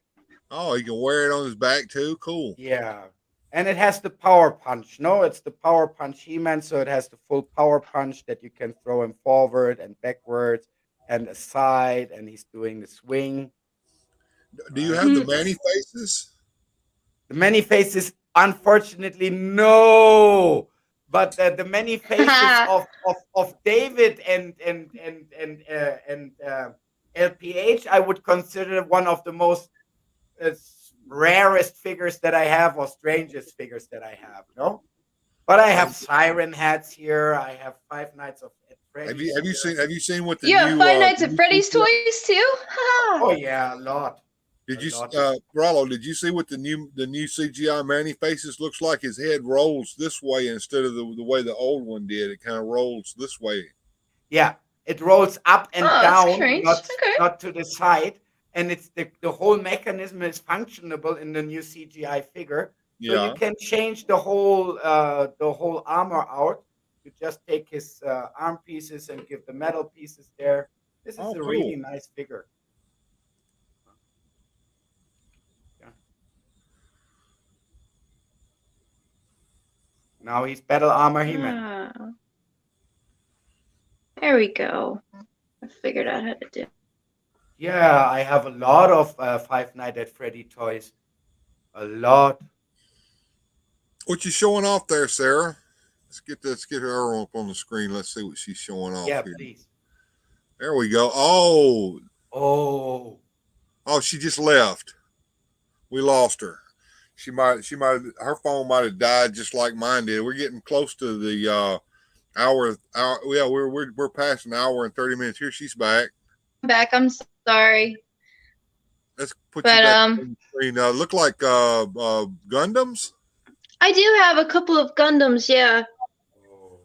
Oh, he can wear it on his back too. Cool. Yeah. And it has the power punch. No, it's the power punch He-Man, so it has the full power punch that you can throw him forward and backwards and aside, and he's doing the swing. Do you Right? have the Manny faces? The many faces, unfortunately, no. But the many faces of David and LPH, I would consider one of the most rarest figures that I have, or strangest figures that I have. No, but I have siren hats here. I have Five Nights at Freddy's. Have you seen what the You have new Five Nights the at new Freddy's CGI toys too? Oh yeah, a lot. Did A you, lot. Rollo? Did you see what the new CGI Manny faces looks like? His head rolls this way instead of the way the old one did. It kind of rolls this way. Yeah, it rolls up and Oh, that's down, strange. not Okay. not to the side, and it's the whole mechanism is functionable in the new CGI figure. So you Yeah. can change the whole armor out. You just take his arm pieces and give the metal pieces there. This is Oh, a cool. really nice figure. Yeah. Now he's battle armor He-Man. Ah. There we go. I figured out how to do it. Yeah, I have a lot of Five Nights at Freddy toys. A lot. What you showing off there, Sarah? Let's get her up on the screen. Let's see what she's showing off Yeah, here. please. There we go. Oh, Oh, she just left. We lost her. Her phone might have died just like mine did. We're getting close to the hour. Yeah, we're past an hour and 30 minutes. Here she's back. I'm back. I'm sorry. Let's put But you back on the screen. Look like Gundams. I do have a couple of Gundams, yeah.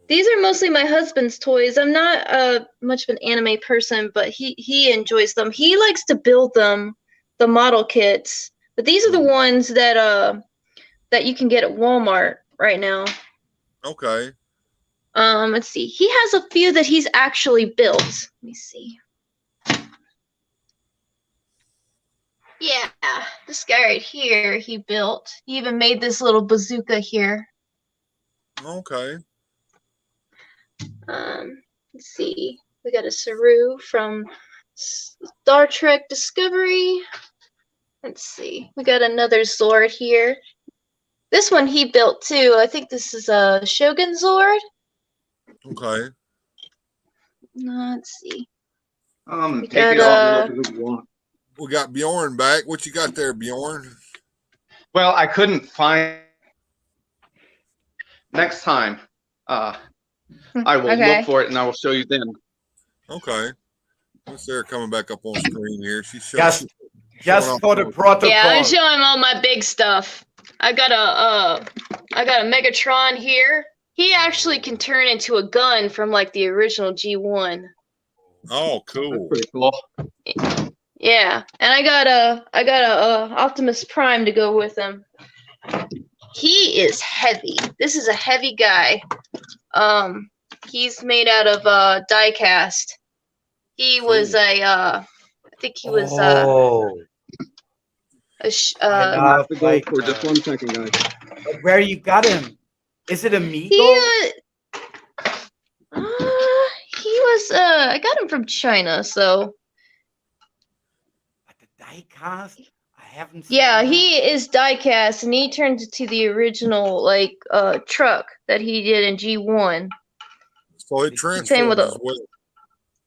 These are mostly my husband's toys. I'm not much of an anime person, but he enjoys them. He likes to build them, the model kits. But these are the ones that you can get at Walmart right now. Okay. Let's see. He has a few that he's actually built. Let me see. Yeah, this guy right here, he built. He even made this little bazooka here. Okay. Let's see. We got a Saru from Star Trek Discovery. Let's see. We got another Zord here. This one he built too. I think this is a Shogun Zord. Okay. Let's see. Take it all the you want. We got Bjorn back. What you got there, Bjorn? Well, I couldn't find. Next time, I will look for it and I will show you then. Okay. Sarah coming back up on screen here. She's showing. Just for the protocol. Yeah, I'm showing all my big stuff. I got a Megatron here. He actually can turn into a gun from like the original G1. Oh, cool. That's pretty cool. Yeah, and I got a Optimus Prime to go with him. He is heavy. This is a heavy guy. He's made out of die cast. He was I think he was I have to go for just 1 second, guys. Where you got him? Is it Amigo? He was I got him from China, so. Die-cast? I haven't seen Yeah, that. he is die-cast, and he turned into the original like truck that he did in G1. So it transforms as well.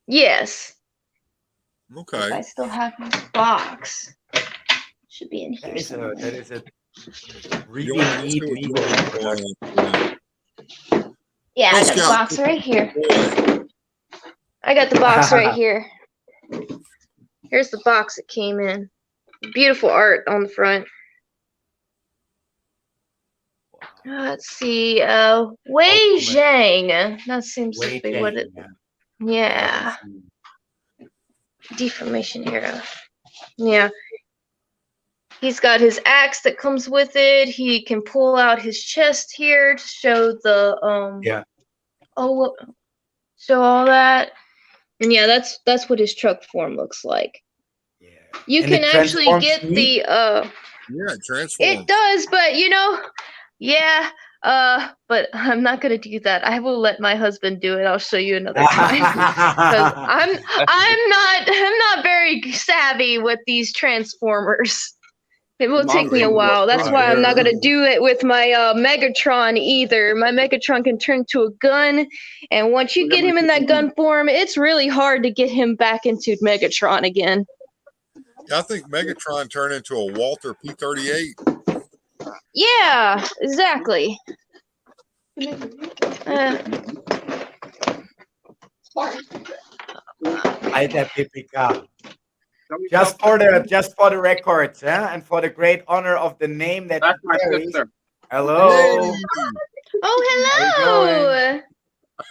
Yes. Okay. I still have his box. Should be in here. That is a really neat Amigo. Yeah, I got the box right here. I got the box right here. Here's the box it came in. Beautiful art on the front. Let's see. Wei Zhang. That seems to be what it. Yeah. Deformation era. Yeah. He's got his axe that comes with it. He can pull out his chest here to show the show all that. And yeah, that's what his truck form looks like. Yeah. You And can it actually transforms get me? the Yeah, it transforms. It does, but yeah, but I'm not gonna do that. I will let my husband do it. I'll show you another time. 'Cause I'm not very savvy with these transformers. It will take me a while. That's why I'm not gonna do it with my Megatron either. My Megatron can turn to a gun, and once you get him in that gun form, it's really hard to get him back into Megatron again. Yeah, I think Megatron turned into a Walther P-38. Yeah, exactly. Alter Pipika. Just for the records, and for the great honor of the name that That's my carries. sister. Hello. Oh, hello.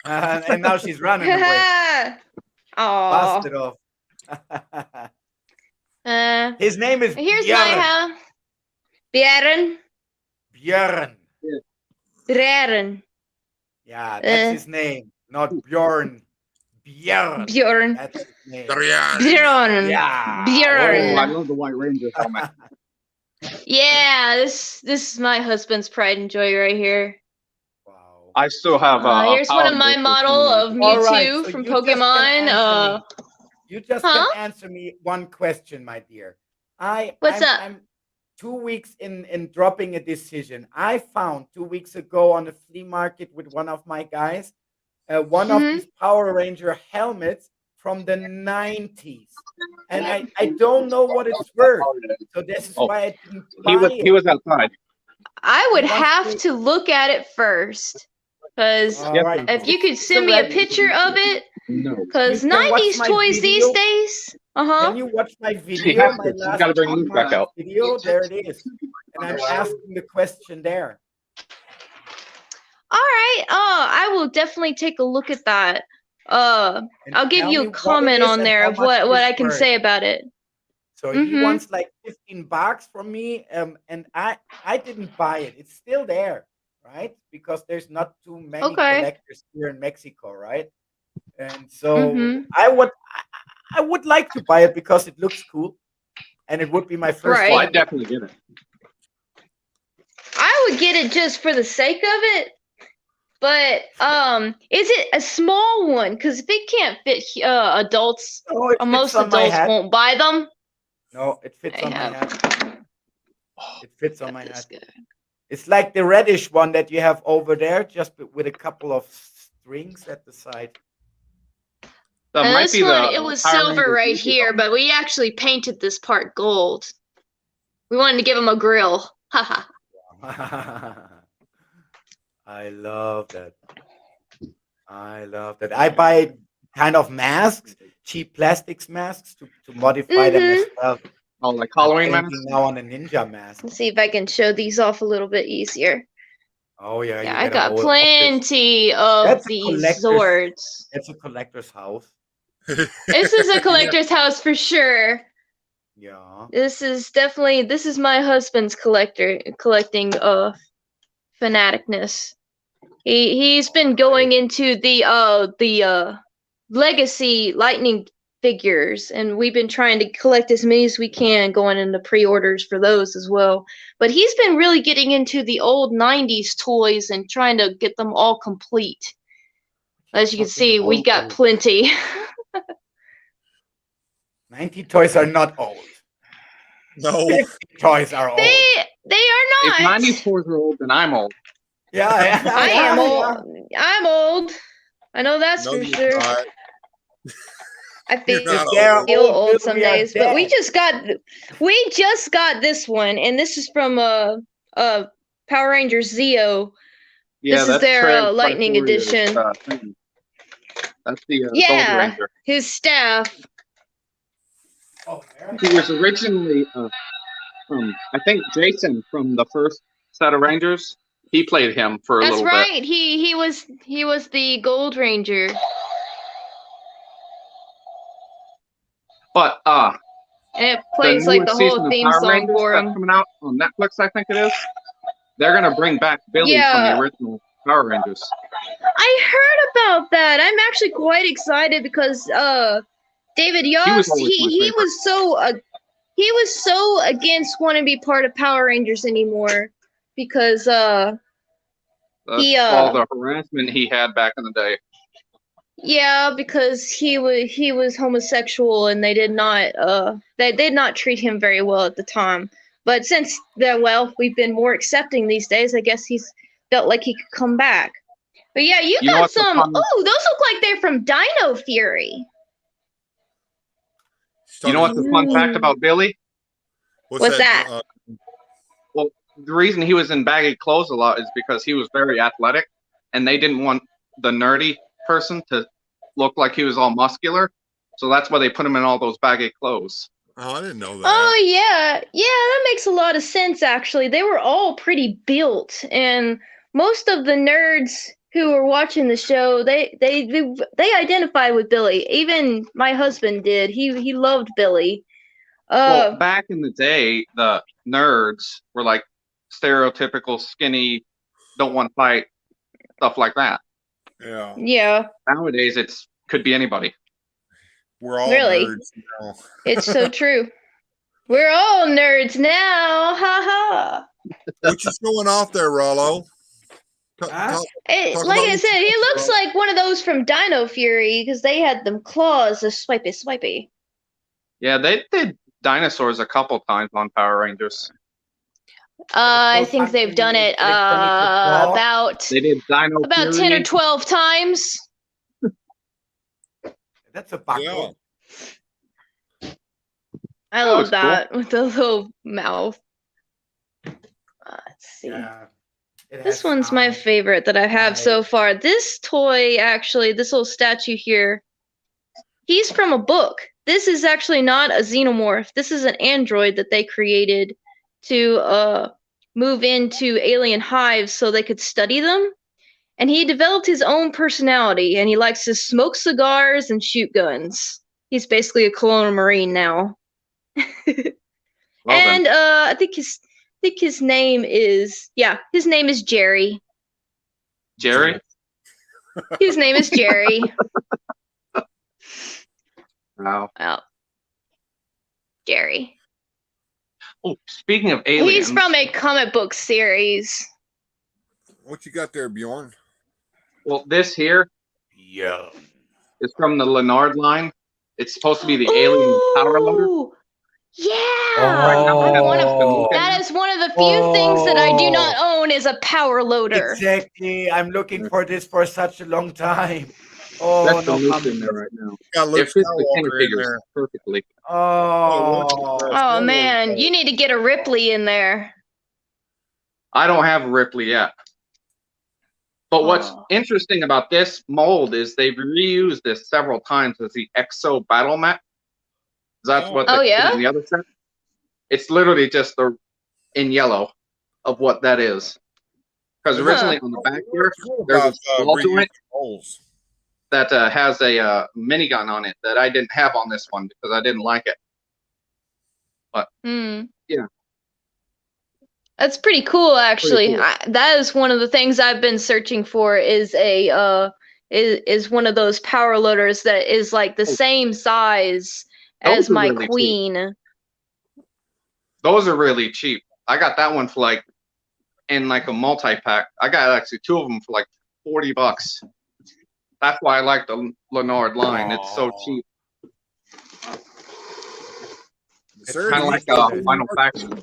And now she's running away. Aww. Busted off. His name is Here's Bjorn. my house. Bjorn. Bjorn. Bjorn. Yeah, that's his name, not Bjorn. Bjorn. Bjorn. That's his name. Bjorn. Yeah. Bjorn. Oh, I love the White Ranger helmet. Yeah, this is my husband's pride and joy right here. I still have here's one of my model of Mewtwo so from you just can Pokemon. answer me. You just can answer me one question, my dear. What's up? I'm 2 weeks in dropping a decision. I found 2 weeks ago on a flea market with one of my guys, one of these Power Ranger helmets from the 90s. And I don't know what it's worth. So this is why I didn't buy it. He was outside. I would have to look at it first. Because if you could send me a picture of it, because 90s toys these days. Can you watch my video? My last video, there it is. And I'm asking the question there. All right. I will definitely take a look at that. I'll give you a comment on there of what I can say about it. So he wants like $15 from me, and I didn't buy it. It's still there, right? Because there's not too many collectors here in Mexico, right? And so I would like to buy it because it looks cool, and it would be my first one. Well, I'd definitely get it. I would get it just for the sake of it. But is it a small one? Because if it can't fit adults, most adults won't buy them. No, it fits on my hat. It fits on my hat. It's like the reddish one that you have over there, just with a couple of strings at the side. This one, it was silver right here, but we actually painted this part gold. We wanted to give him a grill. Haha. I love that. I buy kind of masks, cheap plastics masks to modify them as well. Oh, like Halloween masks? Now on a ninja mask. Let's see if I can show these off a little bit easier. Oh yeah, yeah. I got plenty of these Zords. It's a collector's house. This is a collector's house for sure. Yeah. This is my husband's collecting fanaticness. He's been going into the legacy lightning figures, and we've been trying to collect as many as we can, going into pre-orders for those as well. But he's been really getting into the old 90s toys and trying to get them all complete. As you can see, we got plenty. 90 toys are not old. No. 50 toys are old. They are not. If 90s toys are old, then I'm old. Yeah, I am old. I'm old. I know that's for sure. I feel old some days, but we just got this one, and this is from Power Rangers Zeo. Yeah, this is their Lightning Edition. That's the Gold Ranger. His staff. He was originally, I think Jason from the first set of Rangers. He played him for a little bit. That's right. He was the Gold Ranger. But And it the plays like the newest whole season of theme Power song Rangers for that's him. coming out on Netflix, I think it is. They're gonna bring back Billy from the Yeah, original Power Rangers. I heard about that. I'm actually quite excited because David He was Yost always my he favorite. was so against wanting to be part of Power Rangers anymore because he all the harassment he had back in the day. yeah, because he was homosexual and they did not treat him very well at the time. But since we've been more accepting these days, I guess he's felt like he could come back. But yeah, you know got what's so some. fun? Oh, those look like they're from Dino Fury. You know what's the fun fact about Billy? What's that? Well, the reason he was in baggy clothes a lot is because he was very athletic, and they didn't want the nerdy person to look like he was all muscular, so that's why they put him in all those baggy clothes. Oh, I didn't know that. Oh yeah, that makes a lot of sense. Actually, they were all pretty built, and most of the nerds who were watching the show, they identified with Billy. Even my husband did. He loved Billy. Well, back in the day, the nerds were like stereotypical skinny, don't want to fight, stuff like that. Yeah. Yeah. Nowadays, could be anybody. We're all really nerds now. It's so true. We're all nerds now. Ha ha. What you showing off there, Rollo? Like I said, he looks like one of those from Dino Fury because they had them claws, the swipey. Yeah, they did dinosaurs a couple times on Power Rangers. I think they've done it about they did Dino about Fury. 10 or 12 times. That's a buckle. Yeah. I love that cool. With the little mouth. Let's see. Yeah. This one's my favorite that I have so far. This toy, actually, this little statue here, he's from a book. This is actually not a xenomorph. This is an android that they created to move into alien hives so they could study them. And he developed his own personality, and he likes to smoke cigars and shoot guns. He's basically a colonial marine now. And I think his name is Jerry. Jerry? His name is Jerry. Wow. Well, Jerry. Oh, speaking of aliens. He's from a comic book series. What you got there, Bjorn? Well, this here is from the Leonard line. It's supposed to be the alien power loader. Yeah. That is one of the few things that I do not own is a power loader. Exactly. I'm looking for this for such a long time. Oh, that's no the in there right now. It fits the King figures perfectly. Oh man, you need to get a Ripley in there. I don't have a Ripley yet. But what's interesting about this mold is they've reused this several times as the Exo Battle Mech. That's what in the other set. It's literally just in yellow of what that is. Because originally on the back here, there's a small joint that has a minigun on it that I didn't have on this one because I didn't like it. But yeah. That's pretty cool, actually. That is one of the things I've been searching for is is one of those power loaders that is like the same size as my really queen. Cheap. Those are really cheap. I got that one for like in like a multi-pack. I got actually 2 of them for like $40. That's why I like the Leonard line. It's so cheap. It's kind of like a Final Faction.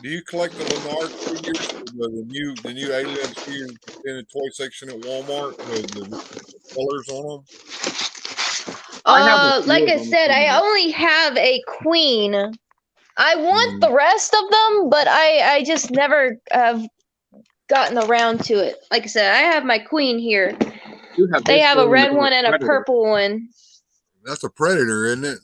Do you collect the Leonard figures, the new alien figures in the toy section at Walmart, the colors on them? Like I said, I only have a queen. I want the rest of them, but I just never have gotten around to it. Like I said, I have my queen here. They have a red one and a purple one. That's a Predator, isn't it?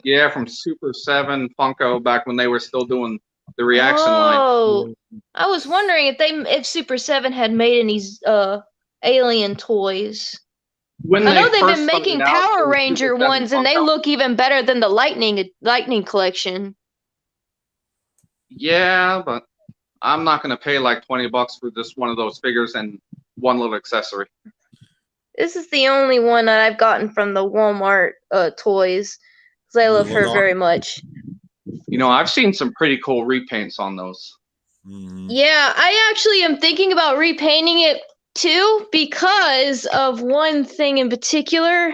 Yeah, from Super 7 Funko back when they were still doing the reaction line. I was wondering if Super 7 had made any alien toys. When I they know they've first been making started out, it Power was Ranger Super 7 ones, and they Funko. look even better than the Lightning collection. Yeah, but I'm not gonna pay like $20 for just one of those figures and one little accessory. This is the only one that I've gotten from the Walmart toys, because I love her very much. You know, I've seen some pretty cool repaints on those. Yeah, I actually am thinking about repainting it too, because of one thing in particular.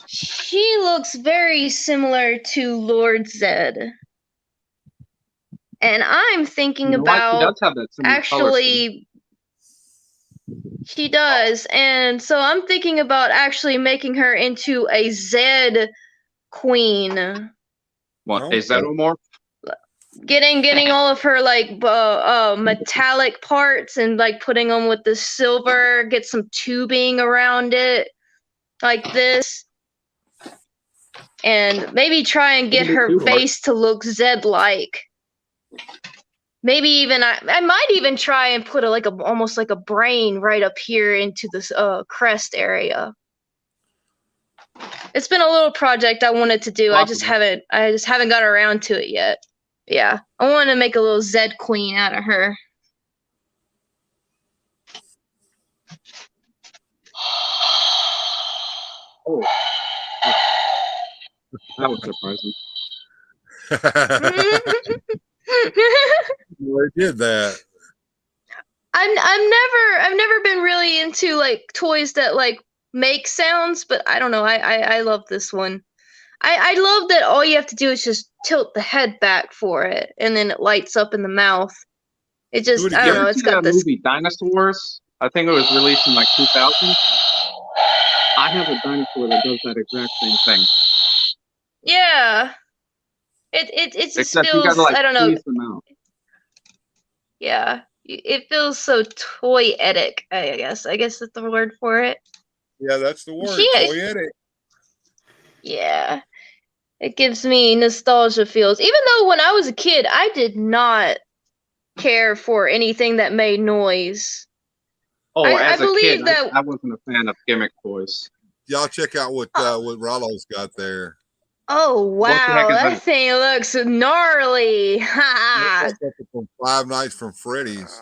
She looks very similar to Lord Zed. And I'm thinking You know what? She about does have that similar color scheme. She does. And so I'm thinking about actually making her into a Zed queen. What, a Zetomorph? Getting all of her like metallic parts and like putting them with the silver, get some tubing around it like this. And maybe try and get her face to look Zed-like. Maybe even I might even try and put almost like a brain right up here into this crest area. It's been a little project I wanted to do. I just haven't got around to it yet. Yeah, I want to make a little Zed queen out of her. Oh, that was surprising. They did that. I've never been really into like toys that like make sounds, but I don't know. I love this one. I love that all you have to do is just tilt the head back for it, and then it lights up in the mouth. It just I don't know. It's got that this movie Dinosaurs. I think it was released in like 2000. I have a dinosaur that does that exact same thing. Yeah. It just Except you feels gotta like I don't know. squeeze them out. Yeah. It feels so toyetic, I guess. I guess that's the word for it. Yeah, that's the word. She- Toyetic. Yeah. It gives me nostalgia feels. Even though when I was a kid, I did not care for anything that made noise. Oh, as a kid, that I wasn't a fan of gimmick toys. Y'all check out what Rollo's got there. Oh wow, is that that? thing looks gnarly. Ha! From Five Nights from Freddy's.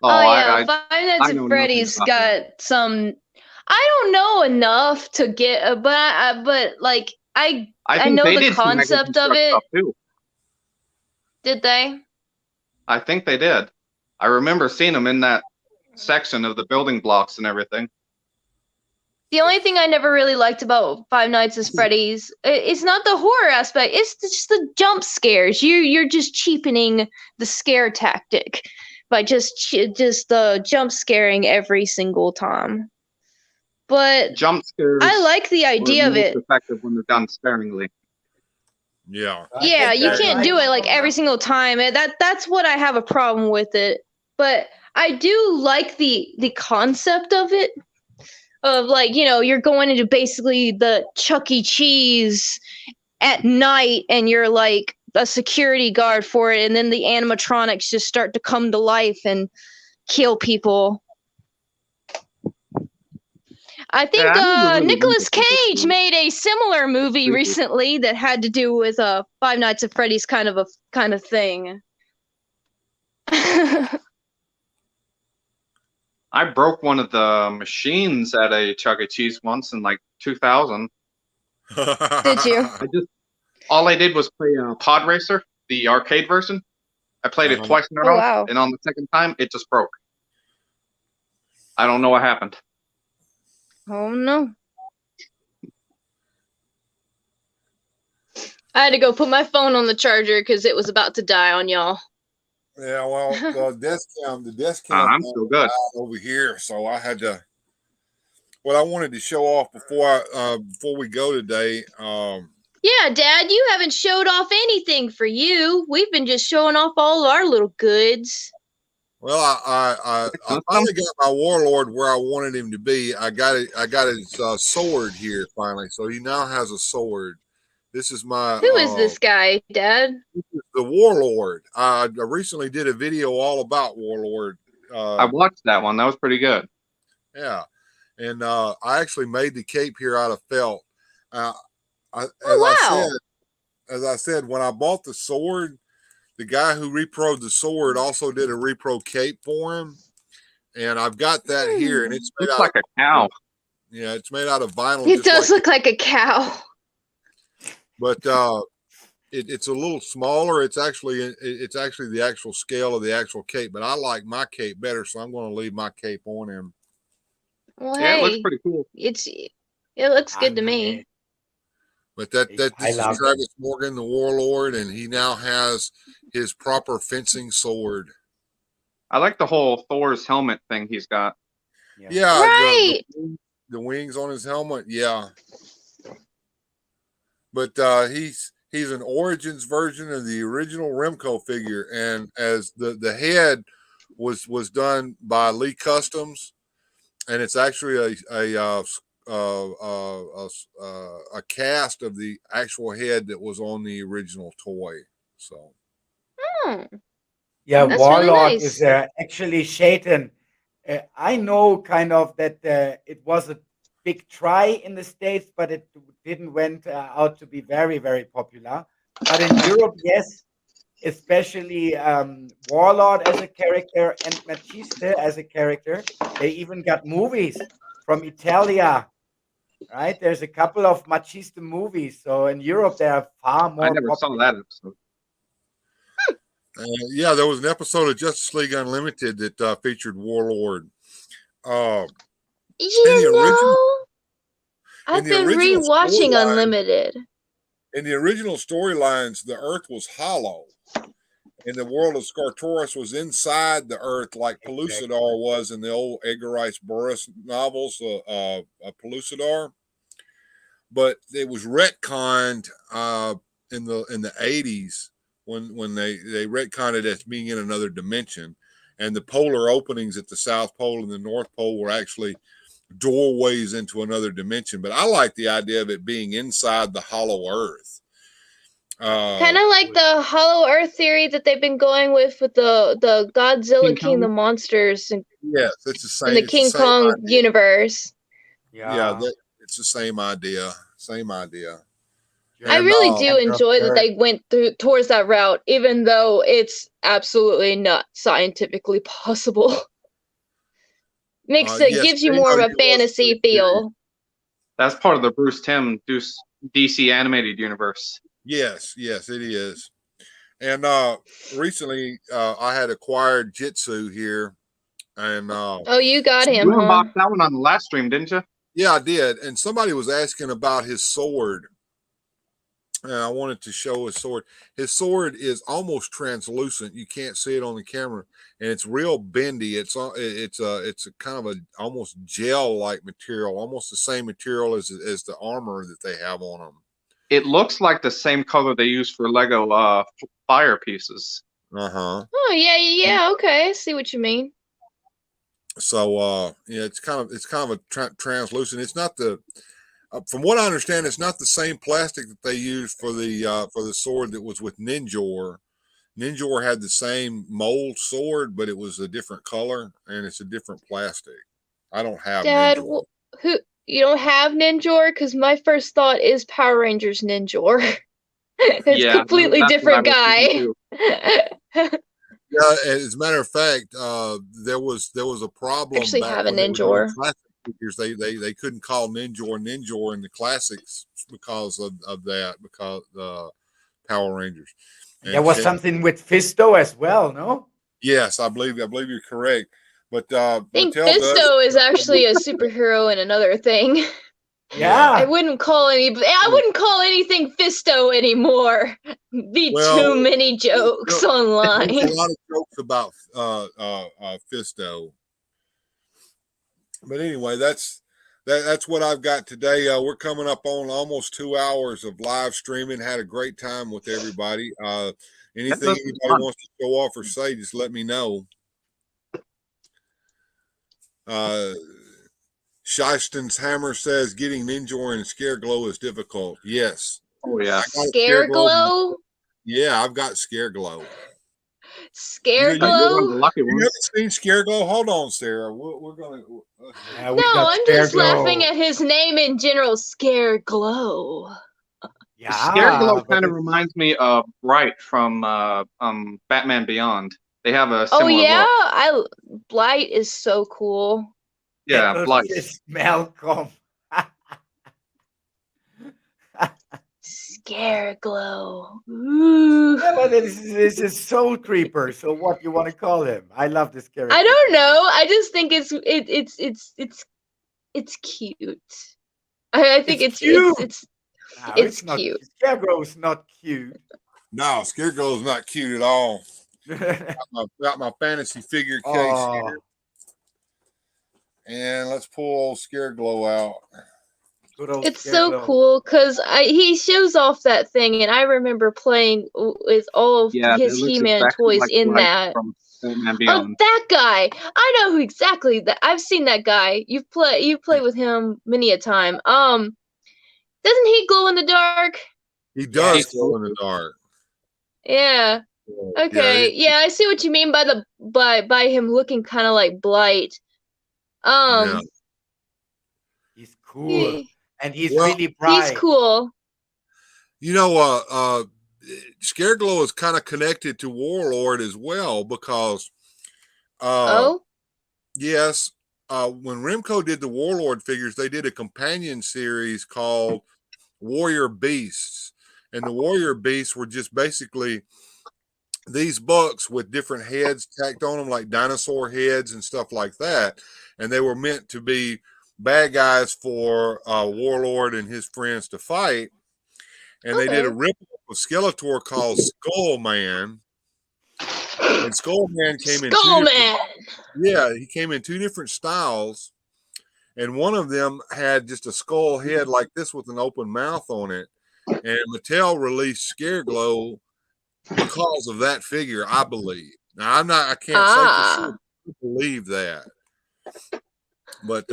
Oh yeah, Five Nights I at know Freddy's nothing about got some. I don't know enough to get, but like I think know they the did some Mega concept of Construct it. stuff too. Did they? I think they did. I remember seeing them in that section of the building blocks and everything. The only thing I never really liked about Five Nights at Freddy's it's not the horror aspect. It's just the jump scares. You're just cheapening the scare tactic by just jump scaring every single time. But Jump scares I like the idea are of most it. effective when they're done sparingly. Yeah. Yeah, you can't do it like every single time. That's what I have a problem with it. But I do like the concept of it. Of like, you're going into basically the Chuck E. Cheese at night and you're like a security guard for it, and then the animatronics just start to come to life and kill people. I think Nicolas Cage made a similar movie recently that had to do with Five Nights at Freddy's kind of thing. I broke one of the machines at a Chuck E. Cheese once in like 2000. Did you? All I did was play Pod Racer, the arcade version. I played it twice in a row, wow. and on the second time, it just broke. I don't know what happened. Oh no. I had to go put my phone on the charger because it was about to die on y'all. Yeah, well, the desk cam I'm still good over here, so I had to. What I wanted to show off before we go today. Yeah, Dad, you haven't showed off anything for you. We've been just showing off all our little goods. Well, I finally got my warlord where I wanted him to be. I got his sword here finally, so he now has a sword. This is my. Who is this guy, Dad? This is the warlord. I recently did a video all about warlord, I watched that one. That was pretty good. Yeah, and I actually made the cape here out of felt. As wow. I said, when I bought the sword, the guy who reproed the sword also did a repro cape for him, and I've got that here, and it's made Looks out like of a cow. Yeah, it's made out of vinyl. It just does look like a cow. But it's a little smaller. It's actually the actual scale of the actual cape. But I like my cape better, so I'm going to leave my cape on him. Well, Yeah, hey, it looks pretty cool. it looks good to me. But this is Travis Morgan, the warlord, and he now has his proper fencing sword. I like the whole Thor's helmet thing he's got. Yeah, right. The wings on his helmet. Yeah, but he's an Origins version of the original Remco figure, and as the head was done by Lee Customs, and it's actually a cast of the actual head that was on the original toy. So, Yeah, That's really Warlock nice. is actually Shaitan. I know kind of that it was a big try in the States, but it didn't went out to be very, very popular. But in Europe, yes, especially Warlord as a character and Machiste as a character. They even got movies from Italia, right? There's a couple of Machiste movies. So in Europe, they are far more I never saw popular. that episode. yeah, there was an episode of Justice League Unlimited that featured Warlord. I've been rewatching Unlimited. In the original storylines, the Earth was hollow, and the world of Skartoris was inside the Earth, like Pellucidar was in the old Edgar Rice Burroughs novels, Pellucidar. But it was retconned in the 80s when they retconned it as being in another dimension, and the polar openings at the South Pole and the North Pole were actually doorways into another dimension. But I like the idea of it being inside the hollow Earth. Kind of like the Hollow Earth theory that they've been going with the Godzilla King of Monsters and yes, it's the same in the King Kong universe. Yeah, it's the same idea. Same idea. I really do enjoy that they went towards that route, even though it's absolutely not scientifically possible. Gives you more of a fantasy feel. That's part of the Bruce Timm DC animated universe. Yes, it is. And recently, I had acquired Jitsu here, and oh, you got him, you unboxed that one on the last stream, didn't you? Yeah, I did. And somebody was asking about his sword. And I wanted to show his sword. His sword is almost translucent. You can't see it on the camera, and it's real bendy. It's a kind of a almost gel-like material, almost the same material as the armor that they have on them. It looks like the same color they use for Lego fire pieces. Oh yeah. Okay, I see what you mean. So yeah, it's kind of a translucent. It's not the from what I understand, it's not the same plastic that they used for the sword that was with Ninjor. Ninjor had the same mold sword, but it was a different color and it's a different plastic. I don't have Dad. Ninjor. Who you don't have Ninjor? Because my first thought is Power Rangers Ninjor. It's a completely different guy. Yeah, as a matter of fact, there was a problem. Actually, back have a when they were Ninjor. doing classic figures. They couldn't call Ninjor in the classics because of that, because Power Rangers. And there was something with Fisto as well, no? Yes, I believe you're correct. But I think Fisto is actually a superhero in another thing. Yeah, I wouldn't call anything Fisto anymore. Too many jokes online. There's a lot of jokes about Fisto. But anyway, that's what I've got today. We're coming up on almost 2 hours of live streaming. Had a great time with everybody. Anything anybody wants to show off or say, just let me know. Shyston's Hammer says getting Ninjor and Scare Glow is difficult. Yes. Oh yeah. Scare Glow? Yeah, I've got Scare Glow. Scare You You're one of Glow? the lucky you ones. haven't seen Scareglow? Hold on, Sarah. We're gonna. Yeah, we No, got I'm just laughing Scareglow. at his name in general, Scare Glow. Scareglow Yeah, but kind of it's reminds me of Bright from Batman Beyond. They have a Oh similar yeah, look. Blight is so cool. Yeah, Devil's Blight. Kiss Malcolm. Scare Glow. Ooh. Yeah, but this is Soul Creeper. So what you want to call him? I love this character. I don't know. I just think it's cute. I think It's cute. No, it's not. cute. Scarecrow is not cute. No, Scareglow's not cute at all. Got my fantasy figure case here, and let's pull old Scareglow out. Good old It's so Scareglow. cool because he shows off that thing, and I remember playing with all of Yeah, his it looks He-Man exactly toys like in Blight that. from Batman Oh, Beyond. that guy! I know who exactly that. I've seen that guy. You've played with him many a time. Doesn't he glow in the dark? He does he's glow in the dark. Yeah. Okay. Yeah, I see what you mean by by him looking kind of like Blight. Yeah. He's cool, and he's really bright. He's cool. You know, Scareglow is kind of connected to Warlord as well because, yes, when Remco did the Warlord figures, they did a companion series called Warrior Beasts, and the Warrior Beasts were just basically these books with different heads tacked on them, like dinosaur heads and stuff like that, and they were meant to be bad guys for Warlord and his friends to fight. And they did a rip of Skeletor called Skull Man. And Skull Man came in he came in two different styles. And one of them had just a skull head like this with an open mouth on it. And Mattel released Scareglow because of that figure, I believe. Now I can't say for sure, I believe that. But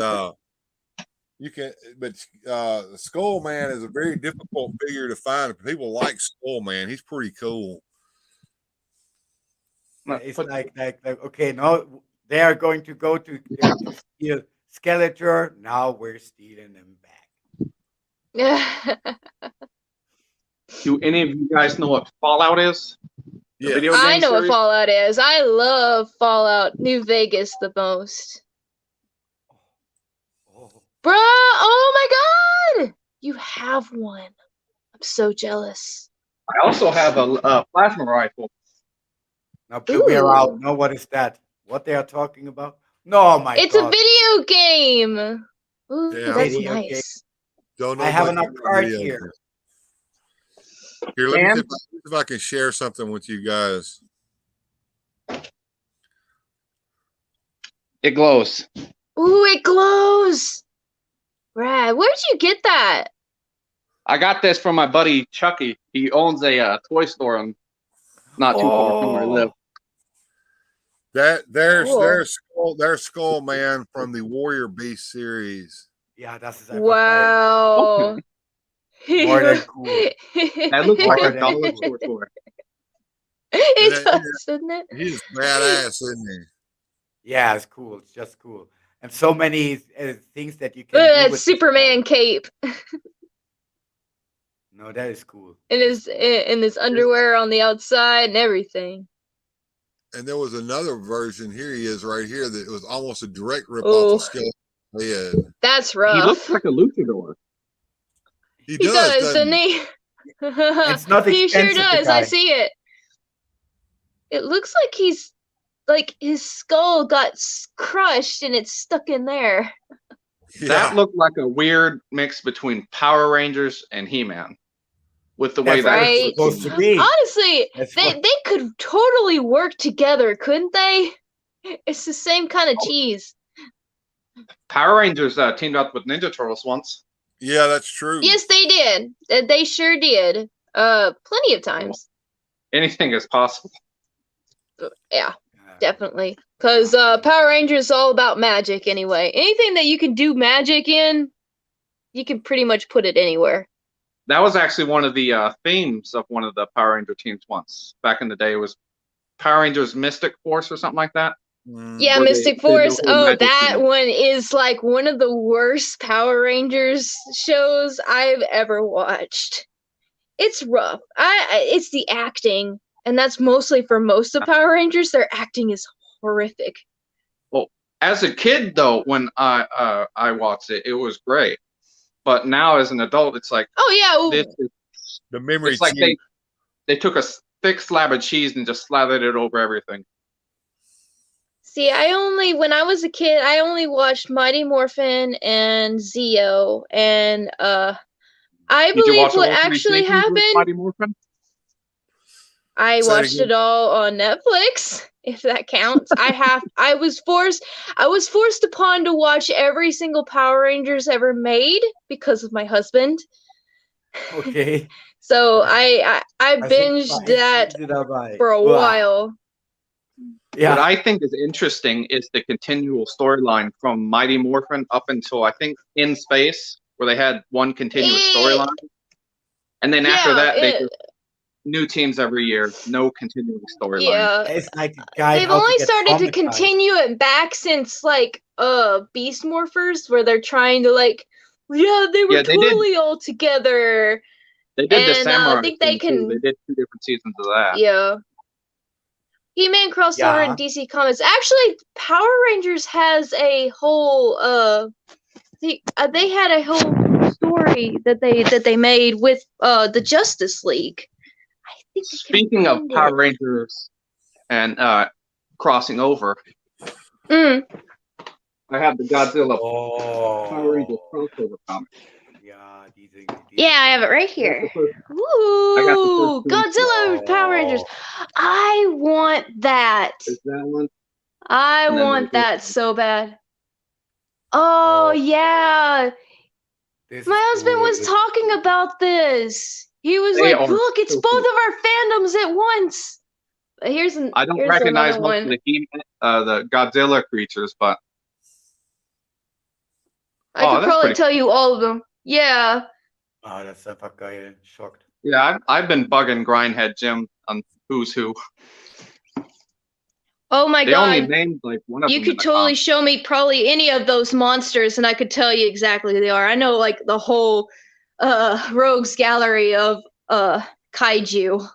Skull Man is a very difficult figure to find. People like Skull Man. He's pretty cool. It's like okay, no, they are going to go to steal Skeletor. Now we're stealing him back. Do any of you guys know what Fallout is? Yeah, video game I know series? what Fallout is. I love Fallout New Vegas the most. Bruh, oh my god! You have one. I'm so jealous. I also have a plasma rifle. Now we're out. No, what is that? What they are talking about? No, my It's God. a video game. Ooh, Yeah. that's Video nice. game. Don't know I have much enough about cards video here. games. Here, let me see if I can share something with you guys. It glows. Ooh, it glows. Brad, where'd you get that? I got this from my buddy Chucky. He owns a toy store not too far from where I live. There's Skull Man from the Warrior Beast series. Yeah, that's wow. Okay. More than cool. That looks like a dollar store toy. It does, doesn't it? He's badass, isn't he? Yeah, it's cool. It's just cool, and so many things that you can do with Superman cape. No, that is cool. In his underwear on the outside and everything. And there was another version. Here he is, right here. That was almost a direct rip off of Skeletor's head. That's rough. He looks like a luchador. He does, doesn't he? It's not he sure expensive, does. I see it. It looks like he's his skull got crushed and it's stuck in there. Yeah. That looked like a weird mix between Power Rangers and He-Man. With the way that right. it's supposed to be. Honestly, they could totally work together, couldn't they? It's the same kind of cheese. Power Rangers teamed up with Ninja Turtles once. Yeah, that's true. Yes, they did. They sure did. Plenty of times. Anything is possible. Yeah, definitely. Because Power Rangers is all about magic anyway. Anything that you can do magic in, you can pretty much put it anywhere. That was actually one of the themes of one of the Power Ranger teams once. Back in the day, it was Power Rangers Mystic Force or something like that. Yeah, Mystic Force. Oh, that one is like one of the worst Power Rangers shows I've ever watched. It's rough. It's the acting, and that's mostly for most of Power Rangers. Their acting is horrific. Well, as a kid though, when I watched it, it was great. But now as an adult, it's like, oh yeah, the memory. It's like they took a thick slab of cheese and just slathered it over everything. See, when I was a kid, I only watched Mighty Morphin and Zeo, and I believe what actually happened. Mighty Morphin? I watched it all on Netflix, if that counts. I was forced upon to watch every single Power Rangers ever made because of my husband. Okay. So I binged that for a while. Yeah. What I think is interesting is the continual storyline from Mighty Morphin up until I think In Space, where they had one continuous storyline, and then after that they just new teams every year, no continuing storyline. Yeah, it's like a guide. They've only started to continue it back since like Beast Morphers, where they're trying to like, they were totally all together. They did the Samurai. I think they can. They did 2 different seasons of that. Yeah. He-Man crossover in DC Comics. Actually, Power Rangers has a whole they had a whole story that they made with the Justice League. I think speaking of Power Rangers and crossing over, I have the Godzilla Power Rangers crossover comic. Yeah, I have it right here. Ooh, Godzilla Power Rangers. I want that. Is that one? I want that so bad. Oh, yeah. My husband was talking about this. He was like, look, it's both of our fandoms at once. I don't recognize most of the Godzilla creatures, but I could probably tell you all of them. Yeah. Oh, that's einfach geil. Shocked. Yeah, I've been bugging Grindhead Jim on Who's Who. Oh my god. They only named like one of them. You could totally show me probably any of those monsters and I could tell you exactly who they are. I know like the whole rogues gallery of kaiju.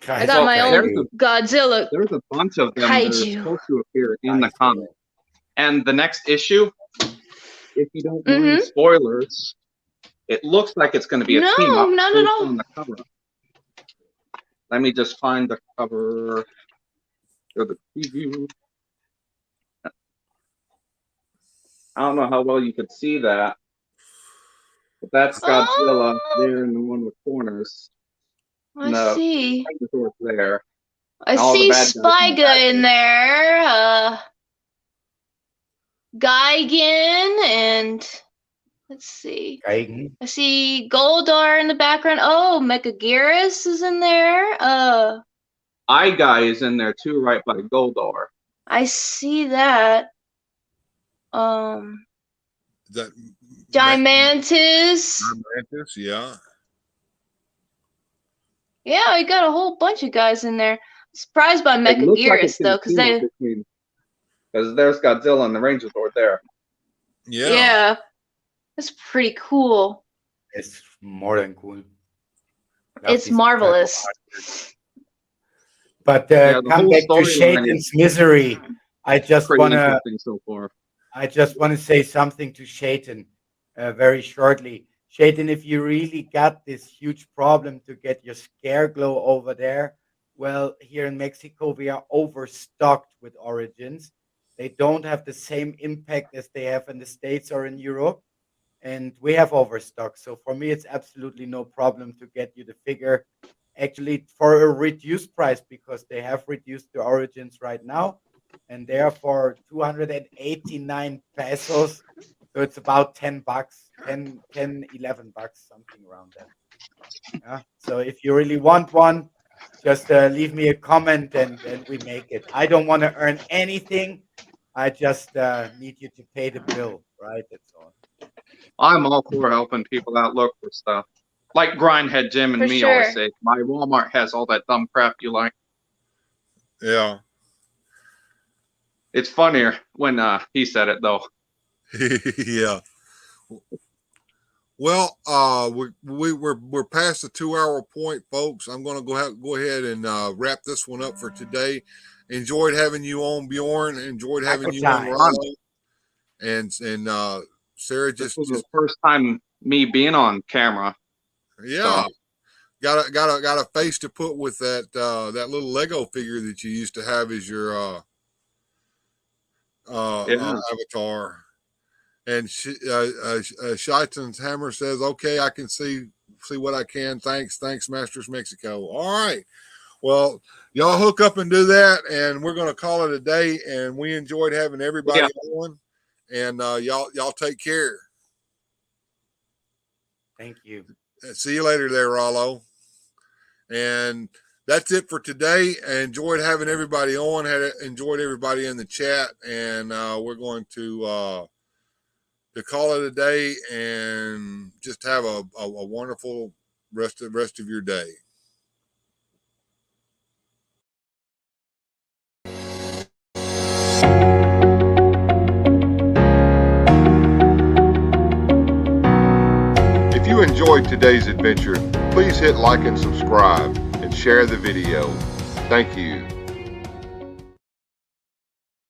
I got my own Godzilla. There's a bunch of them that are supposed to appear in the comic. And the next issue, if you don't want any spoilers, it looks like it's going to be a team up. No, not at all. On the cover. Let me just find the cover. Go to preview. I don't know how well you could see that, but that's Godzilla there in the one with corners. I see. There. I see Spyga in there. Gigan and let's see. Gigan. I see Goldar in the background. Oh, Mechaguirus is in there. Guy is in there too, right by Goldar. I see that. That Diamantis. Diamantis, yeah. Yeah, we got a whole bunch of guys in there. Surprised by Mechaguirus though, because there's Godzilla and the Ranger Zord there. Yeah. Yeah. That's pretty cool. It's more than cool. It's marvelous. But come back to Shaitan's misery. I just want to say something to Shaitan very shortly. Shaitan, if you really got this huge problem to get your scare glow over there, well, here in Mexico, we are overstocked with Origins. They don't have the same impact as they have in the States or in Europe. And we have overstock. So for me, it's absolutely no problem to get you the figure actually for a reduced price because they have reduced the Origins right now. And therefore 289 pesos. So it's about $10, 10, 11 bucks, something around that. Yeah. So if you really want one, just leave me a comment and we make it. I don't want to earn anything. I just need you to pay the bill, right? That's all. I'm all for helping people out look for stuff. Like Grindhead Jim and me always say, my Walmart has all that dumb crap you like. Yeah. It's funnier when he said it though. Yeah. Well, we're past the 2-hour point, folks. I'm going to go ahead and wrap this one up for today. Enjoyed having you on, Bjorn. Enjoyed having you on, Rollo. And Sarah, this was the first time me being on camera. Yeah, so. got a face to put with that that little Lego figure that you used to have as your avatar. And Shaitan's Hammer says, "Okay, I can see what I can. Thanks, MastersMexico. All right, well, y'all hook up and do that, and we're going to call it a day. And we enjoyed having everybody on, and y'all take care. Thank you. See you later, there, Rollo. And that's it for today. I enjoyed having everybody on. Enjoyed everybody in the chat, and we're going to call it a day and just have a wonderful rest of your day. If you enjoyed today's adventure, please hit like and subscribe and share the video. Thank you.